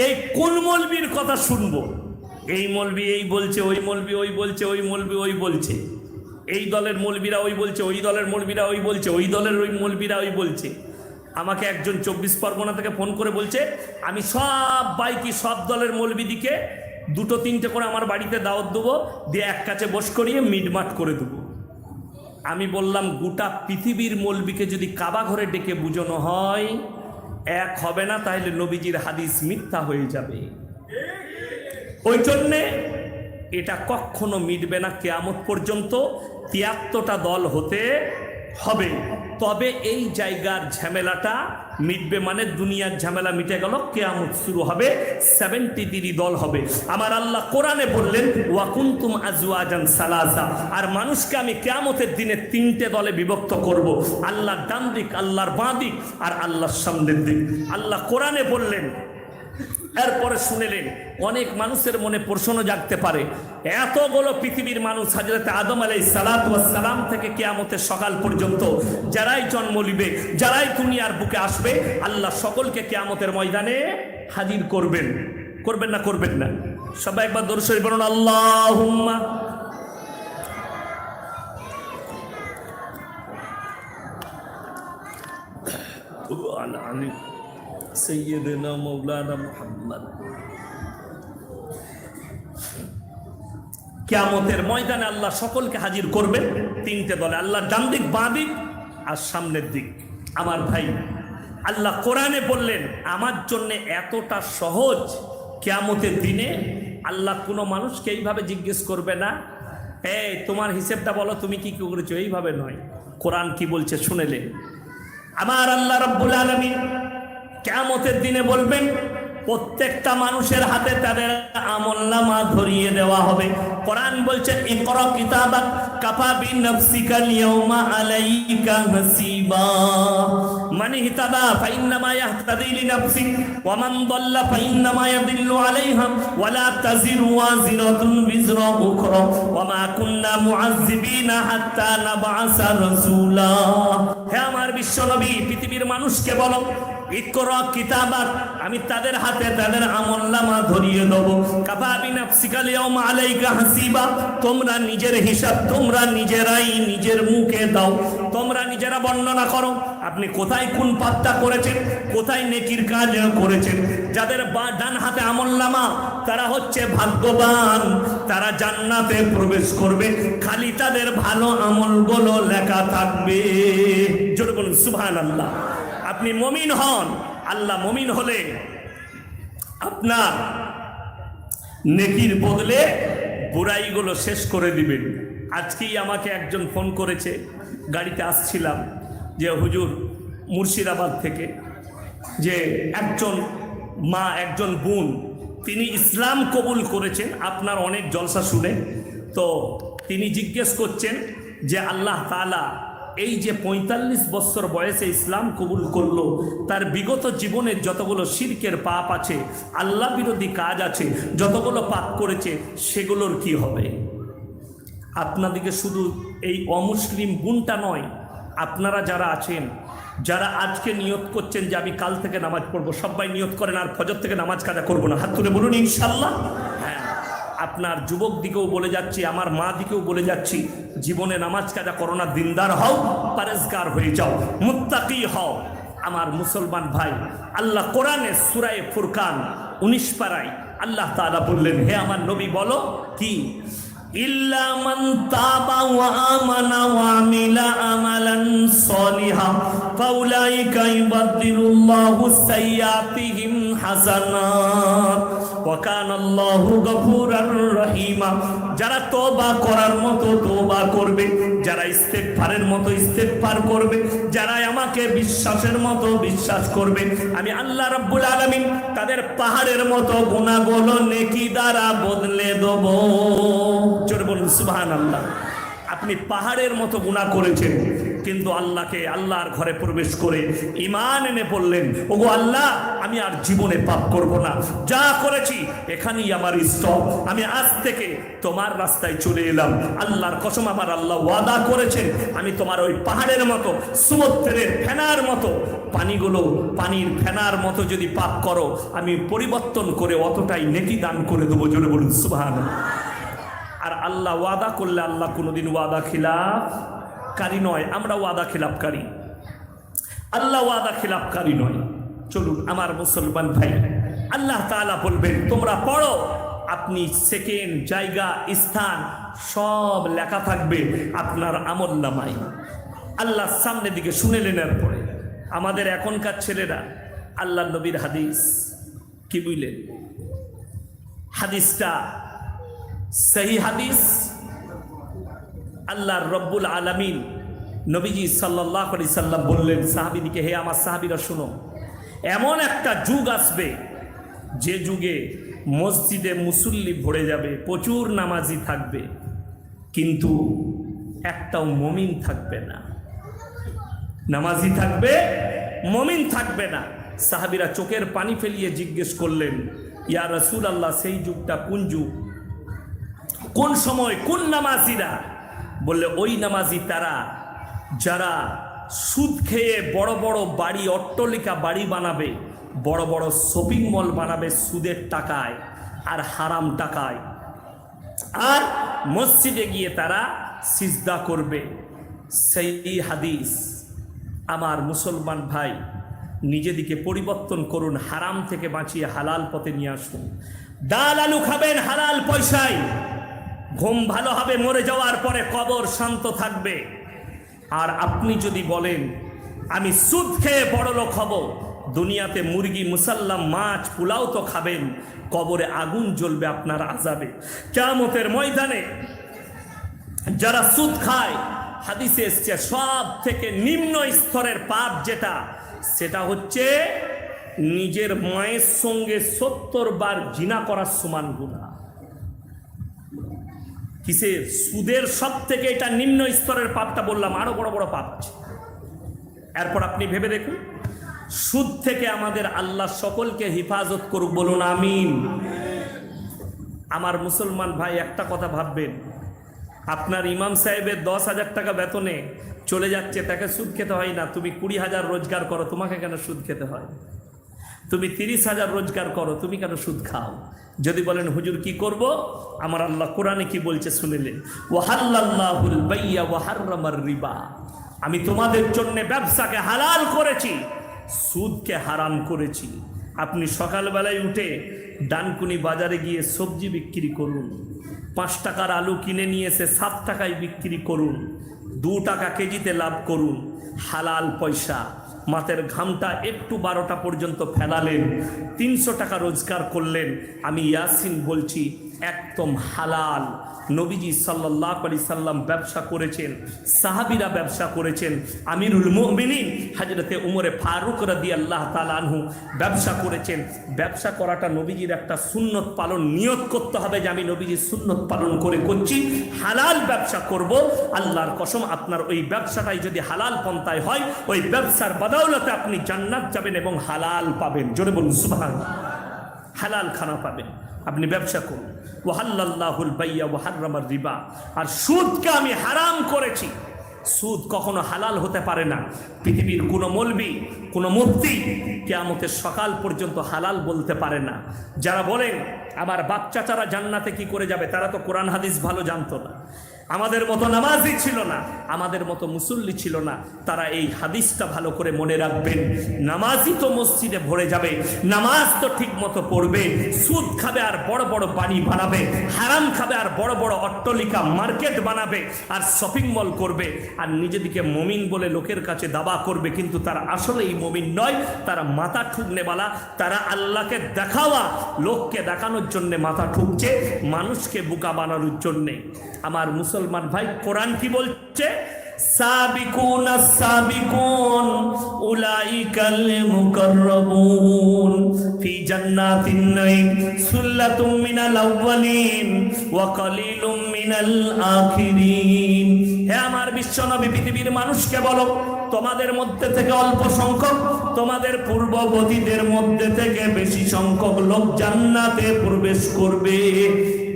এই কোন মৌলবীর কথা শুনবো? এই মৌলবী এই বলছে, ওই মৌলবী ওই বলছে, ওই মৌলবী ওই বলছে, এই দলের মৌলবীরা ওই বলছে, ওই দলের মৌলবীরা ওই বলছে, ওই দলের ওই মৌলবীরা ওই বলছে। আমাকে একজন 24 পরগনা থেকে ফোন করে বলছে আমি সব বাইকি সব দলের মৌলবীদিকে 2-3টে করে আমার বাড়িতে দাওয়াত দেবো, দিয়ে এক কাছে বস করিয়ে মিটমাট করে দেবো। আমি বললাম গোটা পৃথিবীর মৌলবীকে যদি কাবা ঘরে ডেকে বুঝানো হয় এক হবে না, তাহলে নবীজির হাদিস মিথ্যা হয়ে যাবে। ওই জন্যে এটা কখনো মিটবে না কিয়ামত পর্যন্ত। 73টা দল হতে হবে, তবে এই জায়গার ঝামেলাটা মিটবে, মানে দুনিয়ার ঝামেলা মিটে গেল, কিয়ামত শুরু হবে, 73 দল হবে। আমার আল্লাহ কোরআনে বললেন ওয়া কুনতুম আজওয়াজান সালাসা, আর মানুষকে আমি কিয়ামতের দিনে 3টে দলে বিভক্ত করব, আল্লাহর ডান দিক, আল্লাহর বাঁ দিক, আর আল্লাহর সামনের দিক। আল্লাহ কোরআনে বললেন। এরপরে শুনেলেন, অনেক মানুষের মনে প্রশ্ন জাগতে পারে, এতগুলো পৃথিবীর মানুষ হযরত আদম আলাইহিস সালাতু ওয়াস সালাম থেকে কিয়ামতের সকাল পর্যন্ত যারাই জন্ম নিবে, যারাই দুনিয়ার বুকে আসবে, আল্লাহ সকলকে কিয়ামতের ময়দানে হাজির করবেন। করবেন না? করবেন না? সবাই একবার দরুদ শরীফ পড়ুন, আল্লাহুম্মা। সৈয়দনা মাওলানা মুহাম্মদ। কিয়ামতের ময়দানে আল্লাহ সকলকে হাজির করবেন 3টে দলে, আল্লাহ ডান দিক, বাঁ দিক আর সামনের দিক। আমার ভাই, আল্লাহ কোরআনে বললেন আমার জন্য এতটা সহজ, কিয়ামতের দিনে আল্লাহ কোনো মানুষকে এইভাবে জিজ্ঞেস করবে না, এই তোমার হিসেবটা বলো, তুমি কি কি করেছো, এইভাবে নয়। কোরআন কি বলছে শুনেলেন? আমার আল্লাহ রাব্বুল আলামিন কিয়ামতের দিনে বলবেন প্রত্যেকটা মানুষের হাতে তাদের আমলনামা ধরিয়ে দেওয়া হবে। কোরআন বলছে ইকরা কিতাবাক কাফা বিনাফসিকা আল-ইয়াওমা আলাইকা হাসিবা, মান ইহতাদা ফাইন্নামা ইয়াহতাদি লিনাফসি ওয়া মান দাল্লা ফাইন্নামা ইয়াদিল্লু আলাইহা ওয়া লা তাজিরু ওয়াজিরাতুন বিজরা উখরা ওয়া মা কুননা মুআযযিবিনা হাত্তা নাবআসা রাসূলা। হে আমার বিশ্বনবী, পৃথিবীর মানুষকে বলো ইকরা কিতাবাক, আমি তাদের হাতে তাদের আমলনামা ধরিয়ে দেব। কাফা বিনাফসিকা আল-ইয়াওমা আলাইকা হাসিবা, তোমরা নিজের হিসাব তোমরা নিজেরাই নিজের মুখে দাও, তোমরা নিজেরা বর্ণনা করো আপনি কোথায় কোন পাপটা করেছেন, কোথায় নেকির কাজ করেছেন। যাদের ডান হাতে আমলনামা তারা হচ্ছে ভাগ্যবান, তারা জান্নাতে প্রবেশ করবে, খালি তাদের ভালো আমলগুলো লেখা থাকবে। জোরে বলুন সুবহানাল্লাহ। আপনি মুমিন হন, আল্লাহ মুমিন হলে আপনার নেকির বদলে বুরাইগুলো শেষ করে দিবেন। আজকেই আমাকে একজন ফোন করেছে, গাড়িতে আসছিলাম, যে হুজুর মুর্শিদাবাদ থেকে, যে একজন মা একজন বোন তিনি ইসলাম কবুল করেছেন আপনার অনেক জলসা শুনে। তো তিনি জিজ্ঞেস করছেন যে আল্লাহ তাআলা এই যে ৪৫ বছর বয়সে ইসলাম কবুল করলো, তার বিগত জীবনের যতগুলো শিরকের পাপ আছে, আল্লাহ বিরোধী কাজ আছে, যতগুলো পাপ করেছে, সেগুলোর কি হবে? আপনাদেরকে শুধু এই অমুসলিম গুণটা নয়, আপনারা যারা আছেন, যারা আজকে নিয়ত করছেন যে আমি কাল থেকে নামাজ পড়বো, সবাই নিয়ত করেন আর ফজর থেকে নামাজ কাজা করবো না, হাত তুলে বলুন ইনশাল্লাহ। হ্যাঁ, আপনার যুবক দিকেও বলে যাচ্ছি, আমার মা দিকেও বলে যাচ্ছি, জীবনে নামাজ কাজা করো না, দিনদার হও, পরেজগার হয়ে যাও, মুত্তাকি হও। আমার মুসলমান ভাই, আল্লাহ কোরআনে সূরা ফুরকান 19 পারায় আল্লাহ তাআলা বললেন, হে আমার নবী বলো কি, ইল্লা মান তাবা ওয়া আমানা ওয়া আমিলা আমালান সলিহা ফাউলাইকা ইউবাদদিলুল্লাহু সাইয়্যাতিহিম হাসানাত ওয়া কানাল্লাহু গফুরার রহিমা। যারা তওবা করার মতো তওবা করবে, যারা ইস্তেগফারের মতো ইস্তেগফার করবে, যারা আমাকে বিশ্বাসের মতো বিশ্বাস করবে, আমি আল্লাহ রাব্বুল আলামিন তাদের পাহাড়ের মতো গুনাহগুলো নেকি দ্বারা বদলে দেব। জোরে বলুন সুবহানাল্লাহ। আপনি পাহাড়ের মতো গুনাহ করেছেন, কিন্তু আল্লাহকে, আল্লাহর ঘরে প্রবেশ করে ঈমান এনে বললেন, ওগো আল্লাহ, আমি আর জীবনে পাপ করব না, যা করেছি এখানেই আমার স্টপ, আমি আজ থেকে তোমার রাস্তায় চলে এলাম। আল্লাহর কসম, আমার আল্লাহ ওয়াদা করেছেন, আমি তোমার ওই পাহাড়ের মতো, সমুদ্রের ফেনার মতো, পানির ফেনার মতো যদি পাপ করো, আমি পরিবর্তন করে অতটাই নেকি দান করে দেবো। জোরে বলুন সুবহানাল্লাহ। আর আল্লাহ ওয়াদা করলে আল্লাহ কোনোদিন ওয়াদা খিলাফকারী নয়। আমরা ওয়াদা খিলাফকারী, আল্লাহ ওয়াদা খিলাফকারী নয়। চলুন আমার মুসলমান ভাই, আল্লাহ তাআলা বলবেন তোমরা পড়ো, আপনি সেকেন্ড, জায়গা, স্থান সব লেখা থাকবে আপনার আমলনামায়। আল্লাহ সামনের দিকে শুনেলেন। এরপরে আমাদের এখনকার ছেলেরা আল্লাহ নবীর হাদিস কি বুঝলেন? হাদিসটা সহি হাদিস। আল্লাহ রব্বুল আলামিন নবীজি সাল্লাল্লাহু আলাইহি সাল্লাম বললেন সাহাবীদিকে, হে আমার সাহাবীরা শুনো, এমন একটা যুগ আসবে যে যুগে মসজিদে মুসল্লি ভরে যাবে, প্রচুর নামাজি থাকবে, কিন্তু একটাও মুমিন থাকবে না। নামাজি থাকবে, মুমিন থাকবে না। সাহাবীরা চোখের পানি ফেলিয়ে জিজ্ঞেস করলেন, ইয়া রাসূলুল্লাহ, সেই যুগটা কোন যুগ, কোন সময়, কোন নামাজিরা? বললে ওই নামাজি তারা যারা সুদ খেয়ে বড় বড় বাড়ি, অট্টালিকা বাড়ি বানাবে, বড় বড় শপিং মল বানাবে সুদের টাকায় আর হারাম টাকায়, আর মসজিদে গিয়ে তারা সিজদা করবে। সেই হাদিস। আমার মুসলমান ভাই, নিজেদিকে পরিবর্তন করুন, হারাম থেকে বাঁচিয়ে হালাল পথে নিয়ে আসুন। ডাল আলু খাবেন হালাল পয়সায়, ঘুম ভালো হবে, মরে যাওয়ার পরে কবর শান্ত থাকবে। আর আপনি যদি বলেন আমি সুদ খেয়ে বড়লোক হব, দুনিয়াতে মুরগি, মুসাল্লাম, মাছ, পোলাও তো খাবেন, কবরে আগুন জ্বলবে আপনার আযাবে। কিয়ামতের ময়দানে যারা সুদ খায়, হাদিসে এসেছে সব থেকে নিম্ন স্তরের পাপ যেটা, সেটা হচ্ছে নিজের মায়ের সঙ্গে 70 বার জিনা করার সমান গুনাহ। কিসের? সুদের। সব থেকে এটা নিম্ন স্তরের পাপটা বললাম, আরো বড় বড় পাপ আছে। এরপর আপনি ভেবে দেখুন, সুদ থেকে আমাদের আল্লাহ সকলকে হেফাজত করুক, বলুন আমিন। আমার মুসলমান ভাই, একটা কথা ভাববেন, আপনার ইমাম সাহেবের 10,000 টাকা বেতনে চলে যাচ্ছে, তাকে সুদ খেতে হয় না। তুমি 20,000 রোজগার করো, তোমাকে কেন সুদ খেতে হয়? তুমি 30,000 রোজগার করো, তুমি কেন সুদ খাও? যদি বলেন হুজুর কি করব, আমার আল্লাহ কোরআনে কি বলছে শুনেলেন, ওয়াহাল্লাল্লাহুল বাইয়া ওয়া হাররামার রিবা, আমি তোমাদের জন্য ব্যবসাকে হালাল করেছি, সুদকে হারাম করেছি। আপনি সকালবেলায় উঠে ডানকুনি বাজারে গিয়ে সবজি বিক্রি করুন, 5 টাকার আলু কিনে নিয়ে এসে 7 টাকায় বিক্রি করুন, 2 টাকা কেজিতে লাভ করুন, হালাল পয়সা। মাথার ঘামটা একটু 12টা পর্যন্ত ফেলালেন, 300 টাকা রোজগার করলেন। আমি ইয়াসিন বলছি, একদম হালাল। নবীজি সাল্লাল্লাহু আলাইহি সাল্লাম ব্যবসা করেছেন, সাহাবীরা ব্যবসা করেছেন, আমিরুল মুমিনিন হযরতে উমরে ফারুক রাদিয়াল্লাহু তাআলা আনহু ব্যবসা করেছেন। ব্যবসা করাটা নবীজির একটা সুন্নত পালন, নিয়ত করতে হবে যে আমি নবীজির সুন্নত পালন করে করছি, হালাল ব্যবসা করব। আল্লাহর কসম, আপনার ওই ব্যবসাটাই যদি হালাল পন্থায় হয়, ওই ব্যবসার বদৌলতে আপনি জান্নাত যাবেন এবং হালাল পাবেন। জোরে বলুন সুবহানাল্লাহ। হালাল খানা পাবেন। আপনি ব্যবসা করুন। ওয়াহাল্লাল্লাহুল বাইয়া ওয়া হাররামার রিবা। আর সুদকে আমি হারাম করেছি। সুদ কখনো হালাল হতে পারে না। পৃথিবীর কোনো মৌলবি, কোনো মুফতি কিয়ামতের সকাল পর্যন্ত হালাল বলতে পারে না। যারা বলেন আমার বাচ্চারা জান্নাতে কি করে যাবে, তারা তো কোরআন হাদিস ভালো জানতো না, আমাদের মতো নামাজি ছিল না, আমাদের মতো মুসল্লি ছিল না। তারা এই হাদিসটা ভালো করে মনে রাখবেন। নামাজি তো মসজিদে ভরে যাবে, নামাজ তো ঠিক মতো পড়বে, সুদ খাবে আর বড় বড় বাড়ি বানাবে, হারাম খাবে আর বড় বড় অট্টালিকা মার্কেট বানাবে আর শপিং মল করবে, আর নিজেদিকে মমিন বলে লোকের কাছে দাবা করবে, কিন্তু তারা আসলেই মমিন নয়। তারা মাথা ঠুকনেওয়ালা, তারা আল্লাহকে দেখাওয়া, লোককে দেখানোর জন্যে মাথা ঠুকছে, মানুষকে বোকা বানানোর জন্যে। আমার মুসলমান ভাই, কোরআন কি বলছে? সাবিকুন সাবিকুন উলাইকাল মুকাররাবুন ফি জান্নাতিন নাঈম সুল্লাতুম মিনাল আউয়ালিন ওয়া কালিলুম মিনাল আখিরিন। হে আমার বিশ্বনবী, পৃথিবীর মানুষকে বলো, তোমাদের মধ্যে থেকে অল্প সংখ্যক, তোমাদের পূর্ববর্তীদের মধ্যে থেকে বেশি সংখ্যক লোক জান্নাতে প্রবেশ করবে।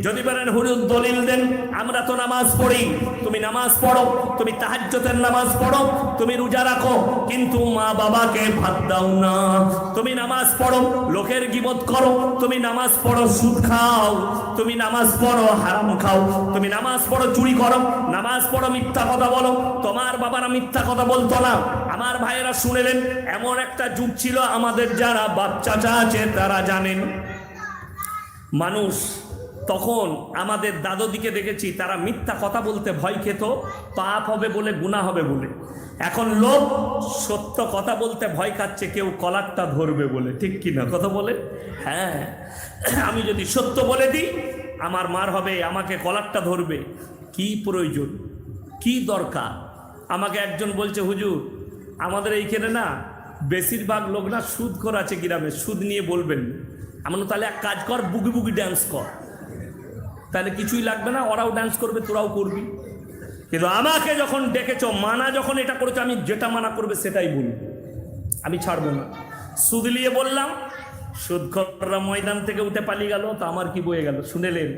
যদি বলেন হুজুর দলিল দেন, আমরা তো নামাজ পড়ি। তুমি নামাজ পড়ো, তুমি তাহাজ্জুদের নামাজ পড়ো, তুমি রোজা রাখো, কিন্তু মা বাবাকে ভাত দাও না। তুমি নামাজ পড়ো, লোকের গীবত করো, তুমি নামাজ পড়ো, সুদ খাও, তুমি নামাজ পড়ো, হারাম খাও, তুমি নামাজ পড়ো, চুরি করো, নামাজ পড়ো, মিথ্যা কথা বলো। তোমার বাবারা মিথ্যা কথা বলতো না। আমার ভাইয়েরা শুনেলেন, এমন একটা যুগ ছিল, আমাদের যারা বাচ্চাটা আছে তারা জানেন, মানুষ তখন আমাদের দাদুদিকে দেখেছি, তারা মিথ্যা কথা বলতে ভয় খেত, পাপ হবে বলে, গুনাহ হবে বলে। এখন লোক সত্য কথা বলতে ভয় খাচ্ছে, কেউ কলারটা ধরবে বলে। ঠিক কিনা কথা বলে? হ্যাঁ, আমি যদি সত্য বলে দিই আমার মার হবে, আমাকে কলারটা ধরবে। কি প্রয়োজন, কি দরকার? আমাকে একজন বলছে, হুজুর আমাদের এইখানে না বেশিরভাগ লোক না সুদ কর আছে গ্রামে, সুদ নিয়ে বলবেন। আমি বললাম, তাহলে এক কাজ কর, বুগি বুগি ড্যান্স কর, তাহলে কিছুই লাগবে না, ওরাও ড্যান্স করবে, তোরাও করবি। কিন্তু আমাকে যখন ডেকেছ, মানা যখন এটা করেছো, আমি যেটা মানা করবে সেটাই বলবো, আমি ছাড়বো না। সুদ নিয়ে বললাম, সুদখোররা ময়দান থেকে উঠে পালিয়ে গেল, তা আমার কি বয়ে গেল? শুনেলেন,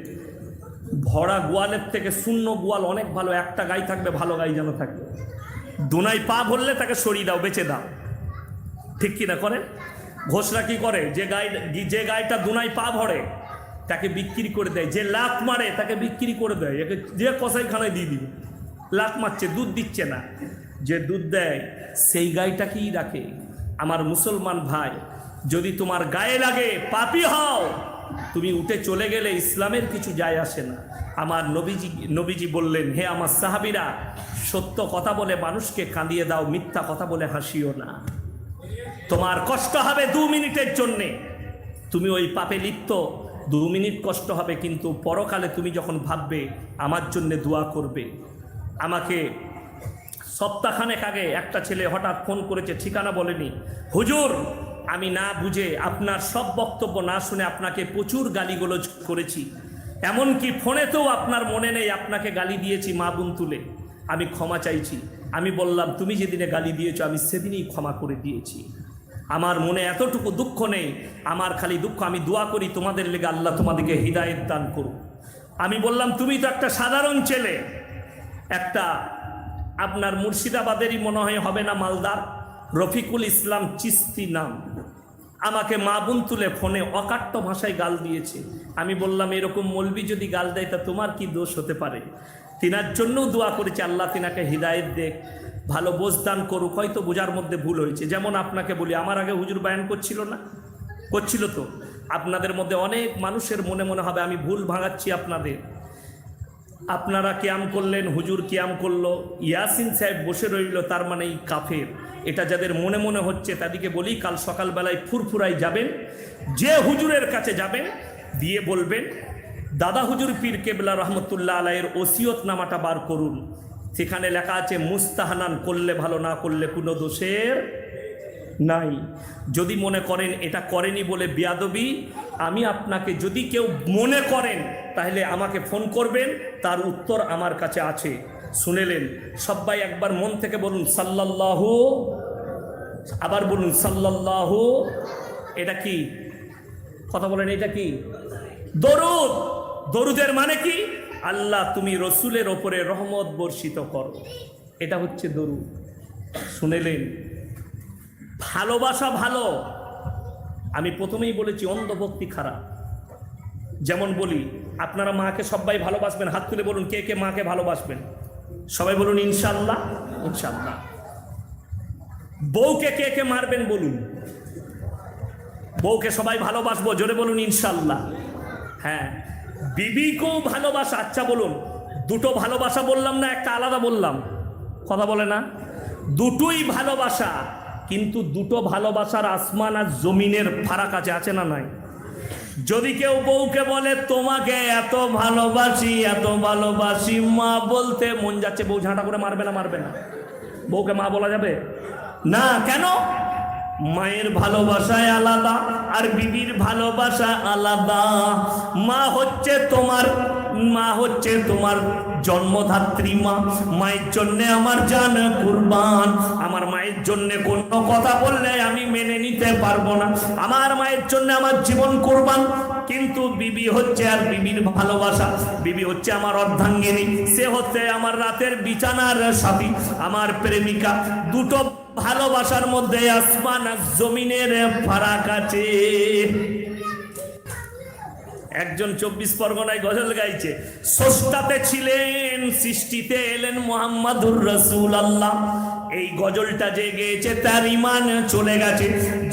ভরা গোয়ালের থেকে শূন্য গোয়াল অনেক ভালো। একটা গাই থাকবে, ভালো গাই যেন থাকে। দুনাই পা ভরলে তাকে সরিয়ে দাও, বেচে দাও। ঠিক কিনা করেন? ঘোষরা কি করে? যে গাইটা দুনাই পা ভরে তাকে বিক্রি করে দেয়, যে লাত মারে তাকে বিক্রি করে দেয়, একে যে কসাইখানায় দিয়ে দিবে। লাত মারছে, দুধ দিচ্ছে না, যে দুধ দেয় সেই গাইটাকেই রাখে। আমার মুসলমান ভাই, যদি তোমার গায়ে লাগে, পাপী হও, তুমি উঠে চলে গেলে ইসলামের কিছু যায় আসে না। আমার নবীজি বললেন, হে আমার সাহাবীরা, সত্য কথা বলে মানুষকে কাঁদিয়ে দাও, মিথ্যা কথা বলে হাসিও না। তোমার কষ্ট হবে 2 মিনিটের জন্যে, তুমি ওই পাপে লিপ্ত, 2 মিনিট কষ্ট হবে, কিন্তু পরকালে তুমি যখন ভাববে আমার জন্য দোয়া করবে। আমাকে সপ্তাহখানেক আগে একটা ছেলে হঠাৎ ফোন করেছে, ঠিকানা বলেনি। হুজুর, আমি না বুঝে, আপনার সব বক্তব্য না শুনে আপনাকে প্রচুর গালিগালাজ করেছি, এমনকি ফোনেতেও আপনার মনে নেই আপনাকে গালি দিয়েছি, মা বোন তুলে। আমি ক্ষমা চাইছি। আমি বললাম, তুমি যেদিনে গালি দিয়েছো আমি সেদিনই ক্ষমা করে দিয়েছি। আমার মনে এতটুকু দুঃখ নেই, আমার খালি দুঃখ, আমি দোয়া করি তোমাদের লেগে আল্লাহ তোমাদেরকে হিদায়েত দান করুন। আমি বললাম, তুমি তো একটা সাধারণ ছেলে, একটা আপনার মুর্শিদাবাদেরই মনে হয়, হবে না, মালদার রফিকুল ইসলাম চিস্তি নাম, আমাকে মা বোন তুলে ফোনে অকাট্য ভাষায় গাল দিয়েছে। আমি বললাম, এরকম মৌলবি যদি গাল দেয় তা তোমার কি দোষ হতে পারে? তিনার জন্যও দোয়া করেছে, আল্লাহ তিনাকে হিদায়েত দেখ, ভালো বোঝ দান করুক। হয়তো বোঝার মধ্যে ভুল হয়েছে। যেমন আপনাকে বলি, আমার আগে হুজুর বয়ান করছিল না, করছিল তো? আপনাদের মধ্যে অনেক মানুষের মনে মনে হবে আমি ভুল ভাঙাচ্ছি আপনাদের। আপনারা কিয়াম করলেন, হুজুর কিয়াম করলো, ইয়াসিন সাহেব বসে রইল, তার মানে এই কাফের। এটা যাদের মনে মনে হচ্ছে তাদেরকে বলি, কাল সকালবেলায় ফুরফুরাই যাবেন, যে হুজুরের কাছে যাবেন, দিয়ে বলবেন দাদা হুজুর পীর কেবলা রহমতুল্লাহ আলাইয়ের ওসিয়ত নামাটা বার করুন, সেখানে লেখা আছে মুস্তাহানান, করলে ভালো, না করলে কোনো দোষের নাই। যদি মনে করেন এটা করেনি বলে বেয়াদবি, আমি আপনাকে, যদি কেউ মনে করেন তাহলে আমাকে ফোন করবেন, তার উত্তর আমার কাছে আছে। শুনেলেন? সবাই একবার মন থেকে বলুন সাল্লাল্লাহু, আবার বলুন সাল্লাল্লাহু। এটা কি কথা বলেন? এটা কি দরুদ? দরুদের মানে কি? আল্লাহ তুমি রসুলের ওপরে রহমত বর্ষিত করো, এটা হচ্ছে দরুদ। শুনেলেন? ভালোবাসা ভালো। আমি প্রথমেই বলেছি অন্ধভক্তি খারাপ। যেমন বলি, আপনারা মাকে সবাই ভালোবাসবেন, হাত তুলে বলুন কে কে মাকে ভালোবাসবেন। সবাই বলুন ইনশাল্লাহ। ইনশাল্লাহ। বউকে কে কে মারবেন বলুন। বউকে সবাই ভালোবাসবো, জোরে বলুন ইনশাল্লাহ। হ্যাঁ, বিবিকেও ভালোবাসা। আচ্ছা বলুন, দুটো ভালোবাসা বললাম না একটা আলাদা বললাম? কথা বলে না? দুটোই ভালোবাসা, কিন্তু দুটো ভালোবাসার আসমান আর জমিনের ফারাক আছে, আছে না নাই? যদি কেউ বউকে বলে তোমাকে এত ভালোবাসি, এত ভালোবাসি, মা বলতে মন যাচ্ছে, বউ ঝাঁটা করে মারবে না? মারবে না? বউকে মা বলা যাবে না? কেন? মায়ের ভালোবাসায় আলাদা আর বিবির ভালোবাসা আলাদা। মা হচ্ছে তোমার জন্মধাত্রী মা। মায়ের জন্য আমার জান কুরবান। আমার মায়ের জন্য কোনো কথা বললে আমি মেনে নিতে পারবো না। আমার মায়ের জন্য আমার জীবন কুরবান। কিন্তু বিবি হচ্ছে, আর বিবির ভালোবাসা, বিবি হচ্ছে আমার অর্ধাঙ্গিনী, সে হচ্ছে আমার রাতের বিছানার সাথী, আমার প্রেমিকা। দুটো ভালোবাসার মধ্যে আসমান আর জমিনের ফারাক আছে। একজন 24 পরগনায় গজল গাইছে, স্রষ্টাতে ছিলেন, সৃষ্টিতে এলেন মুহাম্মাদুর রাসূলুল্লাহ। এই গজলটা যে গেয়েছে তার ঈমান চলে গেছে,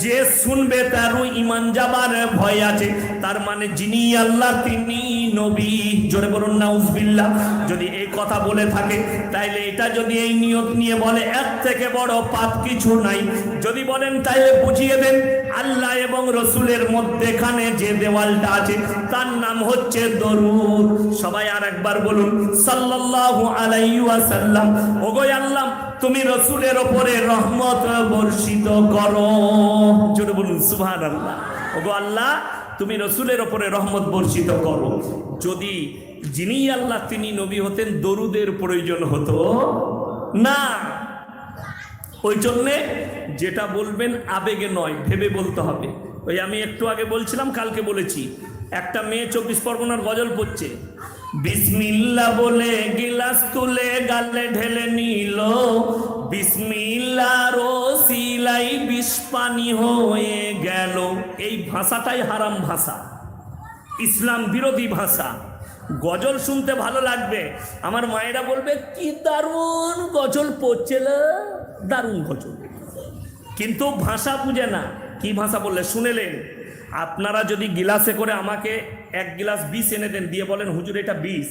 যে শুনবে তারও ঈমান যাবার ভয় আছে। তার মানে যিনি আল্লাহ তিনি নবী। জোরে বলুন নাউজুবিল্লাহ। যদি এই কথা বলে থাকে, তাইলে এটা যদি এই নিয়ত নিয়ে বলে, এর থেকে বড় পাপ কিছু নাই। যদি বলেন তাইলে বুঝিয়ে দেন, আল্লাহ এবং রসুলের মধ্যেখানে যে দেওয়ালটা আছে তার নাম হচ্ছে দরুদ। সবাই আর একবার বলুন সাল্লাল্লাহু আলাইহি ওয়াসাল্লাম। ওগো আল্লাহ তুমি রসুলের ওপরে রহমত বর্ষিত করো। জোরে বলুন সুবহানাল্লাহ। ওগো আল্লাহ তুমি রসুলের ওপরে রহমত বর্ষিত করো। যদি যিনি আল্লাহ তিনি নবী হতেন, দরুদের প্রয়োজন হতো না। ওই জন্যে যেটা বলবেন আবেগে নয়, ভেবে বলতে হবে। ওই আমি একটু আগে বলছিলাম, কালকে বলেছি, একটা মেয়ে 24 পরগনার গজল পড়ছে, বিসমিল্লাহ বলে গিলাস তুলে গালে ঢেলে নিল, বিসমিল্লাহর ওসিলাই বিষ পানি হয়ে গেল। এই ভাষাটাই হারাম ভাষা, ইসলাম বিরোধী ভাষা। গজল শুনতে ভালো লাগবে, আমার মায়েরা বলবে কি দারুণ গজল পড়ছে, দারুণ গজল, কিন্তু ভাষা বুঝে না। কি ভাষা বললে? শুনেলেন? আপনারা যদি গিলাসে করে আমাকে 1 গিলাস বিষ এনে দেন, দিয়ে বলেন হুজুর এটা বিষ,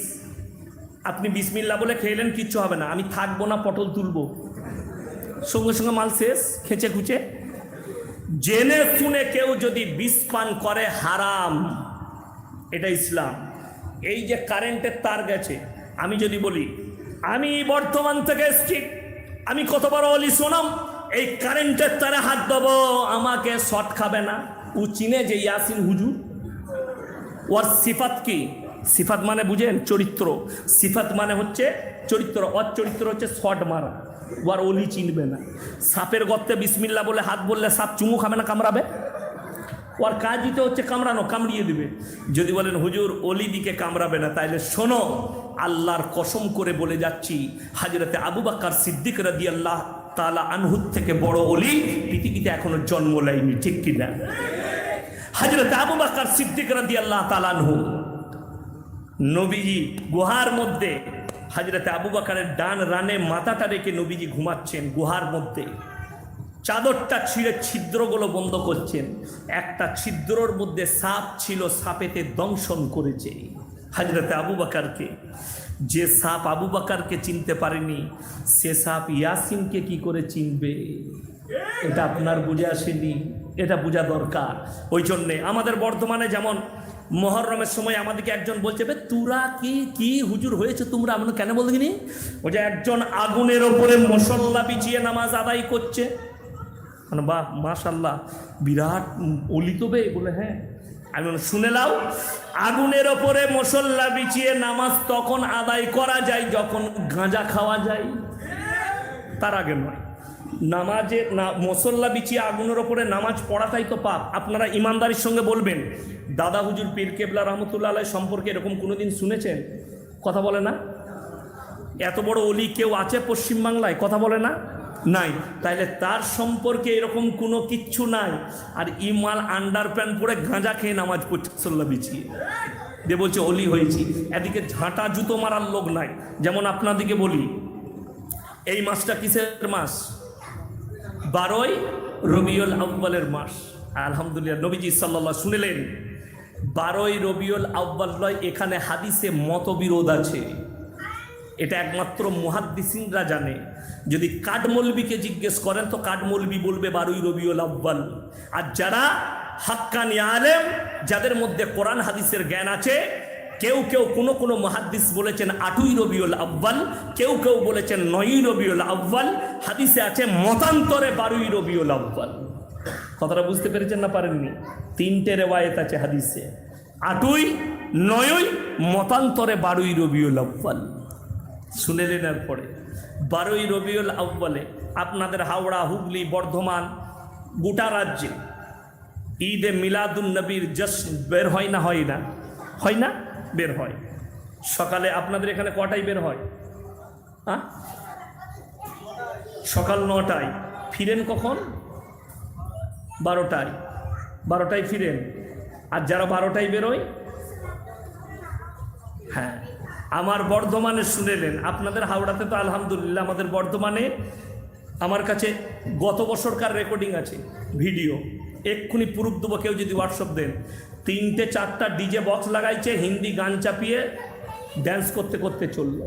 আপনি বিসমিল্লাহ বলে খেলেন, কিচ্ছু হবে না, আমি থাকবো না, পটল তুলবো, সঙ্গে সঙ্গে মাল শেষ, খেঁচে খুঁচে। জেনে শুনে কেউ যদি বিষ পান করে হারাম, এটা ইসলাম। এই যে কারেন্টের তার গেছে, আমি যদি বলি আমি বর্ধমান থেকে এসছি, আমি কত বড় অলি শোনাম, এই কারেন্টের তারে হাত দেবো, আমাকে শর্ট খাবে না। ও চিনে যে ইয়াসিন হুজুর, ওর সিফাত কি? সিফাত মানে বুঝেন? চরিত্র। সিফাত মানে হচ্ছে চরিত্র, ওর চরিত্র হচ্ছে শর্ট মারা। ওর অলি চিনবে না। সাপের গর্তে বিসমিল্লাহ বলে হাত বললে সাপ চুমু খাবে না, কামড়াবে? ওর কাজই তো হচ্ছে কামড়ানো, কামড়িয়ে দিবে। যদি বলেন হুজুর অলি দিকে কামড়াবে না, তাইলে শোনো, আল্লাহর কসম করে বলে যাচ্ছি, হযরতে আবু বকর সিদ্দিক রাদিয়াল্লাহু তাআলা আনহু থেকে বড় অলি পৃথিবীতে এখনো জন্ম নেয়নি, ঠিক কিনা? হযরতে আবু বকর সিদ্দিক রাদিয়াল্লাহু তাআলা আনহু, নবীজি গুহার মধ্যে, হযরতে আবু বকরের ডান রানে মাথাটা রেখে নবীজি ঘুমাচ্ছেন গুহার মধ্যে, চাদরটা ছিঁড়ে ছিদ্রগুলো বন্ধ করছেন। একটা ছিদ্রর মধ্যে সাপ ছিল, সাপেতে দংশন করেছে হযরতে আবু বকরকে। যে সাপ আবু বকরকে চিনতে পারেনি, সে সাপ ইয়াসিনকে কি করে চিনবে? এটা আপনার বুঝে আসেনি, এটা বোঝা দরকার। ওই জন্যে আমাদের বর্তমানে যেমন মুহররমের সময় আমাদেরকে একজন বলছে, বে তোরা কি কি হুজুর হয়েছে তোমরা? আমরা কেন বলতে গিনি? ও যে একজন আগুনের ওপরে মশল্লা বিছিয়ে নামাজ আদায় করছে। বাহ, মাশাল্লাহ, বিরাট অলি তো বে। বলে হ্যাঁ। আমি শুনে নাও, আগুনের ওপরে মশল্লা বিছিয়ে নামাজ তখন আদায় করা যায় যখন গাঁজা খাওয়া যায়, তার আগে নয়। নামাজে মশল্লা বিছিয়ে আগুনের ওপরে নামাজ পড়াটাই তো পাপ। আপনারা ইমানদারির সঙ্গে বলবেন, দাদা হুজুর পীর কেবলা রহমতুল্লাহ আলাইহি সম্পর্কে এরকম কোনোদিন শুনেছেন? কথা বলে না। এত বড় অলি কেউ আছে পশ্চিমবাংলায়? কথা বলে না, নাই। তাইলে তার সম্পর্কে এরকম কোনো কিচ্ছু নাই। আর ইমাল আন্ডার প্যান্ট পরে গাঁজা খেয়ে নামাজ পড়ছে মশল্লা বিছিয়ে, দিয়ে বলছে অলি হয়েছি। এদিকে ঝাঁটা জুতো মারার লোক নাই। যেমন আপনাদিকে বলি, এই মাসটা কিসের মাস? 12ই রবিউল আউয়ালের মাস। আলহামদুলিল্লাহ, নবীজি সাল্লাল্লাহু শুনলেন 12ই রবিউল আউয়াল নয়, এখানে হাদিসে মতবিরোধ আছে। এটা একমাত্র মুহাদ্দিসিনরা জানে। যদি কাঠমৌলবীকে জিজ্ঞেস করেন তো কাঠমৌলবী বলবে 12ই রবিউল আউয়াল। আর যারা হাক্কানি আলেম, যাদের মধ্যে কোরআন হাদিসের জ্ঞান আছে, কেউ কেউ কোনো মুহাদ্দিস বলেছেন 8ই রবিউল আউয়াল, কেউ কেউ বলেছেন 9ই রবিউল আউয়াল। হাদিসে আছে মতান্তরে 12ই রবিউল আউয়াল। কথাটা বুঝতে পেরেছেন না পারেননি? 3টে রিওয়ায়াত আছে হাদিসে, 8ই, 9ই, মতান্তরে 12ই রবিউল আউয়াল। শুনে নেন। এরপরে 12ই রবিউল আউয়ালে আপনাদের হাওড়া, হুগলি, বর্ধমান, গোটা রাজ্যে ঈদে মিলাদুন নবীর জশ্ন বের হয় না? হয় না? হয় না? বের হয়। সকালে আপনাদের এখানে কটায় বের হয়? সকাল 9টায়। ফিরেন কখন? 12টায়। 12টায় ফিরেন। আর যারা 12টায় বেরোয়, হ্যাঁ, আমার বর্ধমানে শুনেলেন। আপনাদের হাওড়াতে তো আলহামদুলিল্লাহ, আমাদের বর্ধমানে আমার কাছে গত বছরকার রেকর্ডিং আছে, ভিডিও। এক্ষুনি প্রুফ দেবো, কেউ যদি হোয়াটসঅ্যাপ দেন। 3টে 4টা ডিজে বক্স লাগাইছে, হিন্দি গান চাপিয়ে ড্যান্স করতে করতে চলল।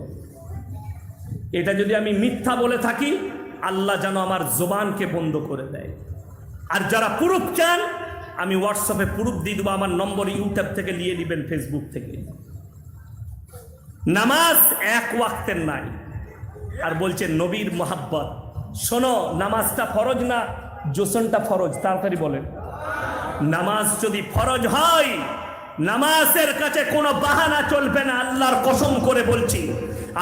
এটা যদি আমি মিথ্যা বলে থাকি, আল্লাহ যেন আমার জবানকে বন্ধ করে দেয়। আর যারা প্রুফ চান, আমি হোয়াটসঅ্যাপে প্রুফ দিয়ে দেবো। আমার নম্বর ইউটিউব থেকে নিয়ে নেবেন, ফেসবুক থেকে। নামাজ এক ওয়াক্তের নাই, আর বলছে নবীর মোহাব্বত। শোনো, নামাজটা ফরজ না জোসনটা ফরজ? তাড়াতাড়ি বলেন। নামাজ যদি ফরজ হয়, নামাজের কাছে কোনো বাহানা চলবে না। আল্লাহর কসম করে বলছি,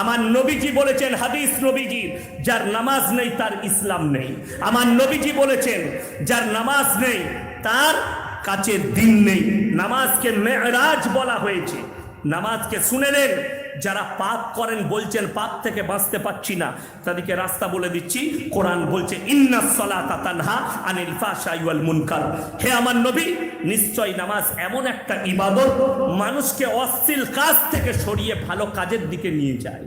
আমার নবীজি বলেছেন, হাদিস নবীজি, যার নামাজ নেই তার ইসলাম নেই। আমার নবীজি বলেছেন, যার নামাজ নেই তার কাছে দিন নেই। নামাজকে মেরাজ বলা হয়েছে। নামাজকে শুনে নেন। যারা পাপ করেন, বলছেন পাপ থেকে বাঁচতে পারছি না, তাদেরকে রাস্তা বলে দিচ্ছি। কোরআন বলছে, ইন্নাস সালাতা তানহা আনিল ফাহশাই ওয়াল মুনকার। হে আমার নবী, নিশ্চয় নামাজ এমন একটা ইবাদত, মানুষকে অশ্লীল কাজ থেকে সরিয়ে ভালো কাজের দিকে নিয়ে যায়।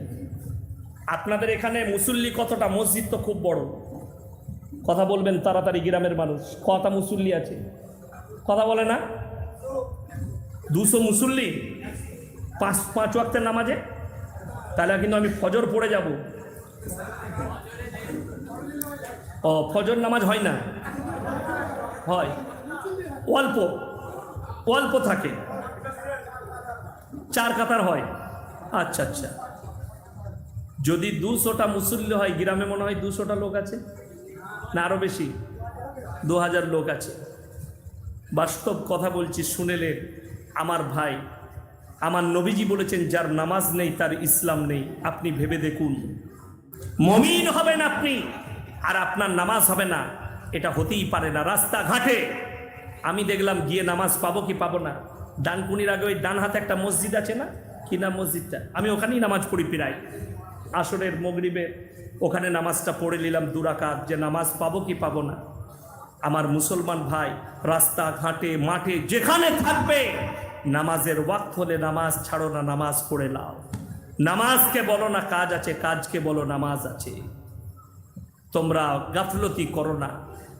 আপনাদের এখানে মুসল্লি কতটা? মসজিদ তো খুব বড়। কথা বলবেন তাড়াতাড়ি, গ্রামের মানুষ। কটা মুসল্লি আছে? কথা বলে না? 200 মুসল্লি 5 ওয়াক্তের নামাজে? তাহলে কিন্তু আমি ফজর পড়ে যাব। ও, ফজর নামাজ হয় না? হয়, অল্প অল্প থাকে, 4 কাতার হয়। আচ্ছা আচ্ছা, যদি 200টা মুসল্লি হয়, গ্রামে মনে হয় 200টা লোক আছে না আরো বেশি? 2000 লোক আছে। বাস্তব কথা বলছি, শুনেলেন আমার ভাই। আমার নবীজি বলেছেন, যার নামাজ নেই তার ইসলাম নেই। আপনি ভেবে দেখুন, মুমিন হবেন আপনি আর আপনার নামাজ হবে না, এটা হতেই পারে না। রাস্তাঘাটে আমি দেখলাম, গিয়ে নামাজ পাবো কি পাবো না। ডানকুনির আগে ওই ডান হাতে একটা মসজিদ আছে না, কি নাম মসজিদটা? আমি ওখানেই নামাজ পড়ি প্রায়। আসরের মাগরিবের ওখানে নামাজটা পড়ে নিলাম 2 রাকাত, যে নামাজ পাবো কি পাবো না। আমার মুসলমান ভাই, রাস্তাঘাটে, মাঠে, যেখানে থাকবে, নামাজের ওয়াক্ত হলে নামাজ ছাড়ো না, নামাজ পড়ে নাও। নামাজকে বলো না কাজ আছে, কাজকে বলো নামাজ আছে। তোমরা গাফলতি করো না।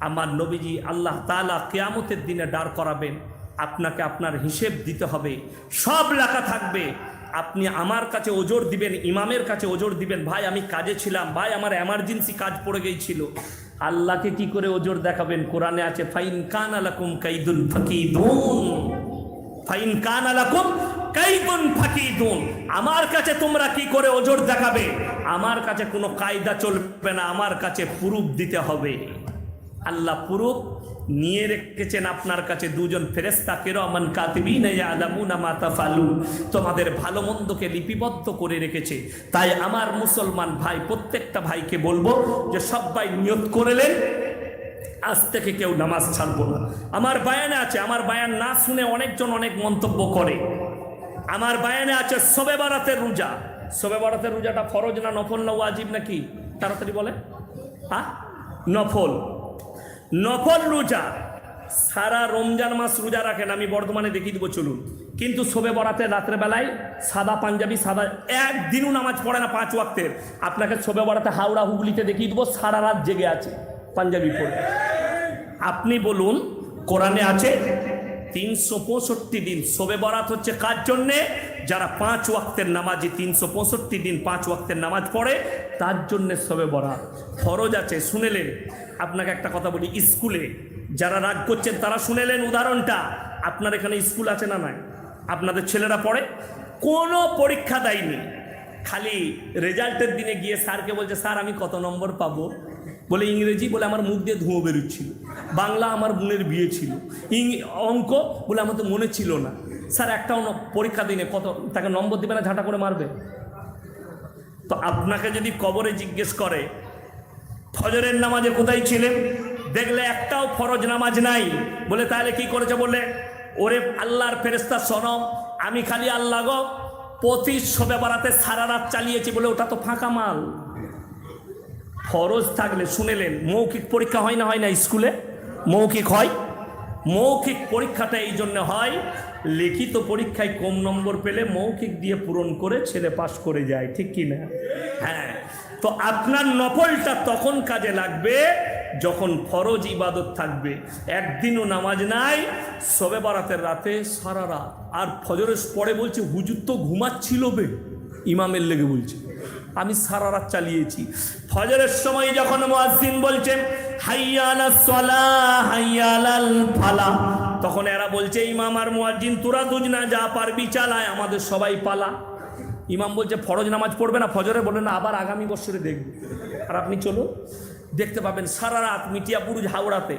আমার নবীজি, আল্লাহ তাআলা কিয়ামতের দিনে দাঁড় করাবেন, আপনাকে আপনার হিসেব দিতে হবে, সব লেখা থাকবে। আপনি আমার কাছে ওজর দিবেন, ইমামের কাছে ওজর দিবেন, ভাই আমি কাজে ছিলাম, ভাই আমার এমার্জেন্সি কাজ পড়ে গিয়েছিল। আল্লাহকে কি করে ওজর দেখাবেন? কোরআনে আছে, ফাইন কানা লাকুম কাইদুন ফাকিদুন। ফাইন কানা লাকুম কাইদুন ফাকিদুন, আমার কাছে তোমরা কি করে ওজোর দেখাবে, আমার কাছে কোনো কায়দা চলবে না, আমার কাছে প্রুফ দিতে হবে। আল্লাহ প্রুফ নিয়ে রেখেছেন আপনার কাছে দুজন ফেরেশতা কিরামান কাতিবিন ইয়ালামুনা মা তাফআলুন, তোমাদের ভালো মন্দকে লিপিবদ্ধ করে রেখেছে। তাই আমার মুসলমান ভাই, প্রত্যেকটা ভাইকে বলবো যে সবাই নিয়ত করলেন আজ থেকে কেউ নামাজ ছাড়বো না। আমার বায়ানে আছে, আমার বায়ান না শুনে অনেকজন অনেক মন্তব্য করে। আমার বায়ানে আছে শবে বরাতের রোজা। শবে বরাতের রোজাটা ফরজ না নফল না ওয়াজিব নাকি? তাড়াতাড়ি বলে। হ্যাঁ, নফল। নফল রোজা সারা রমজান মাস রোজা রাখেন, আমি বর্ধমানে দেখিয়ে দেবো চলুন। কিন্তু শবে বরাতের রাত্রেবেলায় সাদা পাঞ্জাবি, সাদা একদিনও নামাজ পড়ে না 5 ওয়াক্তের। আপনাকে শবে বরাতে হাওড়া হুগলিতে দেখিয়ে দেবো সারা রাত জেগে আছে পাঞ্জাবি পরে। আপনি বলুন কোরআনে আছে 365 দিন শবে বরাত হচ্ছে কার জন্যে? যারা 5 ওয়াক্তের নামাজি, 365 দিন 5 ওয়াক্তের নামাজ পড়ে তার জন্যে শবে বরাত ফরজ আছে। শুনেলেন? আপনাকে একটা কথা বলি, স্কুলে যারা রাগ করছেন তারা শুনেলেন উদাহরণটা। আপনার এখানে স্কুল আছে না নাই? আপনাদের ছেলেরা পড়ে, কোনো পরীক্ষা দেয়নি, খালি রেজাল্টের দিনে গিয়ে স্যারকে বলছে স্যার আমি কত নম্বর পাবো, বলে ইংরেজি বলে আমার মুখ দিয়ে ধুঁয়ো বেরোচ্ছিল, বাংলা আমার বোনের বিয়ে ছিল, অঙ্ক বলে আমার তো মনে ছিল না, স্যার একটাও পরীক্ষা দিনে কত, তাকে নম্বর দেবে না ঝাঁটা করে মারবে? তো আপনাকে যদি কবরে জিজ্ঞেস করে ফজরের নামাজে কোথায় ছিলেন, দেখলে একটাও ফরজ নামাজ নাই, বলে তাহলে কি করেছে? বলে ওরে আল্লাহর ফেরেশতা শোনো, আমি খালি আল্লাহ গো প্রতি শবে বরাতে সারা রাত চালিয়েছি, বলে ওটা তো ফাঁকা মাল। ফরজ থাকলে শুনেলেন, মৌখিক পরীক্ষা হয় না, হয় না স্কুলে মৌখিক হয়? মৌখিক পরীক্ষাটা এই জন্য হয়, লিখিত পরীক্ষায় কম নম্বর পেলে মৌখিক দিয়ে পূরণ করে ছেলে পাশ করে যায়, ঠিক কি না? হ্যাঁ, তো আপনার নফলটা তখন কাজে লাগবে যখন ফরজ ইবাদত থাকবে। একদিনও নামাজ নাই শবে বরাতের রাতে সারা রাত, আর ফজরের পরে বলছে হুজুর তো ঘুমাচ্ছিল বে, ইমামের লেগে বলছে আমি সারা রাত চালিয়েছি। ফজরের সময় যখন মুয়াজ্জিন বলছেন হাইয়া আলাস সালাহ হাইয়া আলাল ফালাহ, তখন এরা বলছে ইমাম আর মুয়াজ্জিন তোরা দুজ না, যা পারবি চালায়, আমাদের সবাই পালা। ইমাম বলছে ফরজ নামাজ পড়বে না ফজরে, বলে না আবার আগামী বছরে দেখবে। আর আপনি চলুন দেখতে পাবেন সারা রাত মিটিয়াপুর হাওড়াতে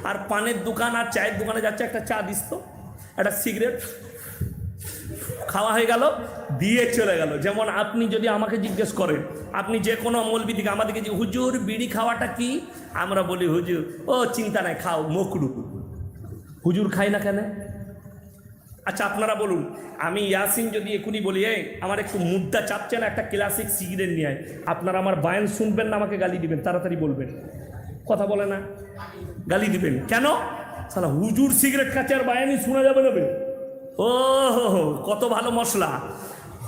আর পানের দোকান আর চায়ের দোকানে যাচ্ছে, একটা চা দিস তো, একটা সিগারেট খাওয়া হয়ে গেল, দিয়ে চলে গেল। যেমন আপনি যদি আমাকে জিজ্ঞেস করেন, আপনি যে কোনো মৌলবি দিকে আমাদেরকে যে হুজুর বিড়ি খাওয়াটা কি, আমরা বলি হুজুর ও চিন্তা নাই খাও মকরু, হুজুর খাই না কেন? আচ্ছা আপনারা বলুন, আমি ইয়াসিন যদি এখনই বলি আমার একটু মুদ্রা চাপছে না, একটা ক্লাসিক সিগারেট নিয়ে আয়, আপনারা আমার বায়ান শুনবেন না আমাকে গালি দিবেন? তাড়াতাড়ি বলবেন, কথা বলে না, গালি দিবেন কেন? সালা হুজুর সিগারেট খাচ্ছে আর বায়ানই শোনা যাবে না? ও কত ভালো মশলা,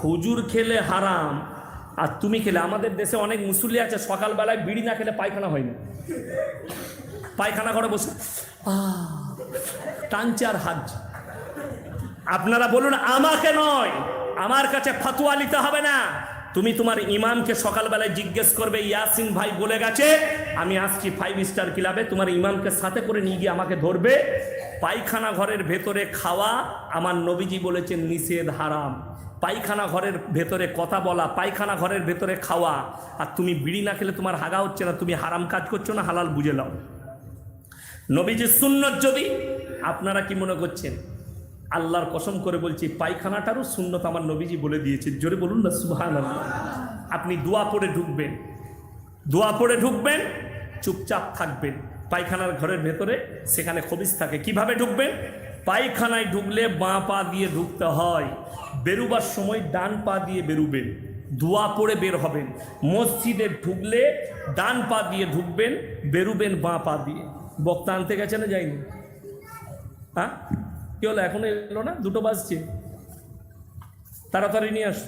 হুজুর খেলে হারাম আর তুমি খেলে। আমাদের দেশে অনেক মুসল্লি আছে সকালবেলায় বিড়ি না খেলে পায়খানা হয় না, পায়খানা করে বসে টানছে আর হাঁটছে। আপনারা বলুন আমাকে নয়, আমার কাছে ফতোয়া নিতে হবে না, তুমি তোমার ইমামকে সকালবেলায় জিজ্ঞেস করবে ইয়াসিন ভাই বলে গেছে আমি আসছি 5 স্টার ক্লাবে, তোমার ইমামকে সাথে করে নিয়ে গিয়ে আমাকে ধরবে। পায়খানা ঘরের ভেতরে খাওয়া আমার নবীজি বলেছেন নিষেধ, হারাম। পায়খানা ঘরের ভেতরে কথা বলা, পায়খানা ঘরের ভেতরে খাওয়া, আর তুমি বিড়ি না খেলে তোমার হাগা হচ্ছে না, তুমি হারাম কাজ করছো না, হালাল বুঝে নাও। নবীজির সুন্নত যদি, আপনারা কি মনে করছেন? আল্লাহর কসম করে বলছি পায়খানাটারও সুন্নত আমার নবীজি বলে দিয়েছে, জোরে বলুন না সুবহানাল্লাহ। আপনি দোয়া পড়ে ঢুকবেন, দোয়া পড়ে ঢুকবেন, চুপচাপ থাকবেন। পায়খানার ঘরের ভেতরে সেখানে খবিস থাকে, কিভাবে ঢুকবেন? পায়খানায় ঢুকলে বাঁ পা দিয়ে ঢুকতে হয়, বেরুবার সময় ডান পা দিয়ে বেরুবেন, দোয়া পড়ে বের হবেন। মসজিদে ঢুকলে ডান পা দিয়ে ঢুকবেন, বেরুবেন বাঁ পা দিয়ে। বক্তা আনতে গেছে না যায়নি? হ্যাঁ কি হলো, এখনো এলো না? 2টো বাজছে, তাড়াতাড়ি নিয়ে আস।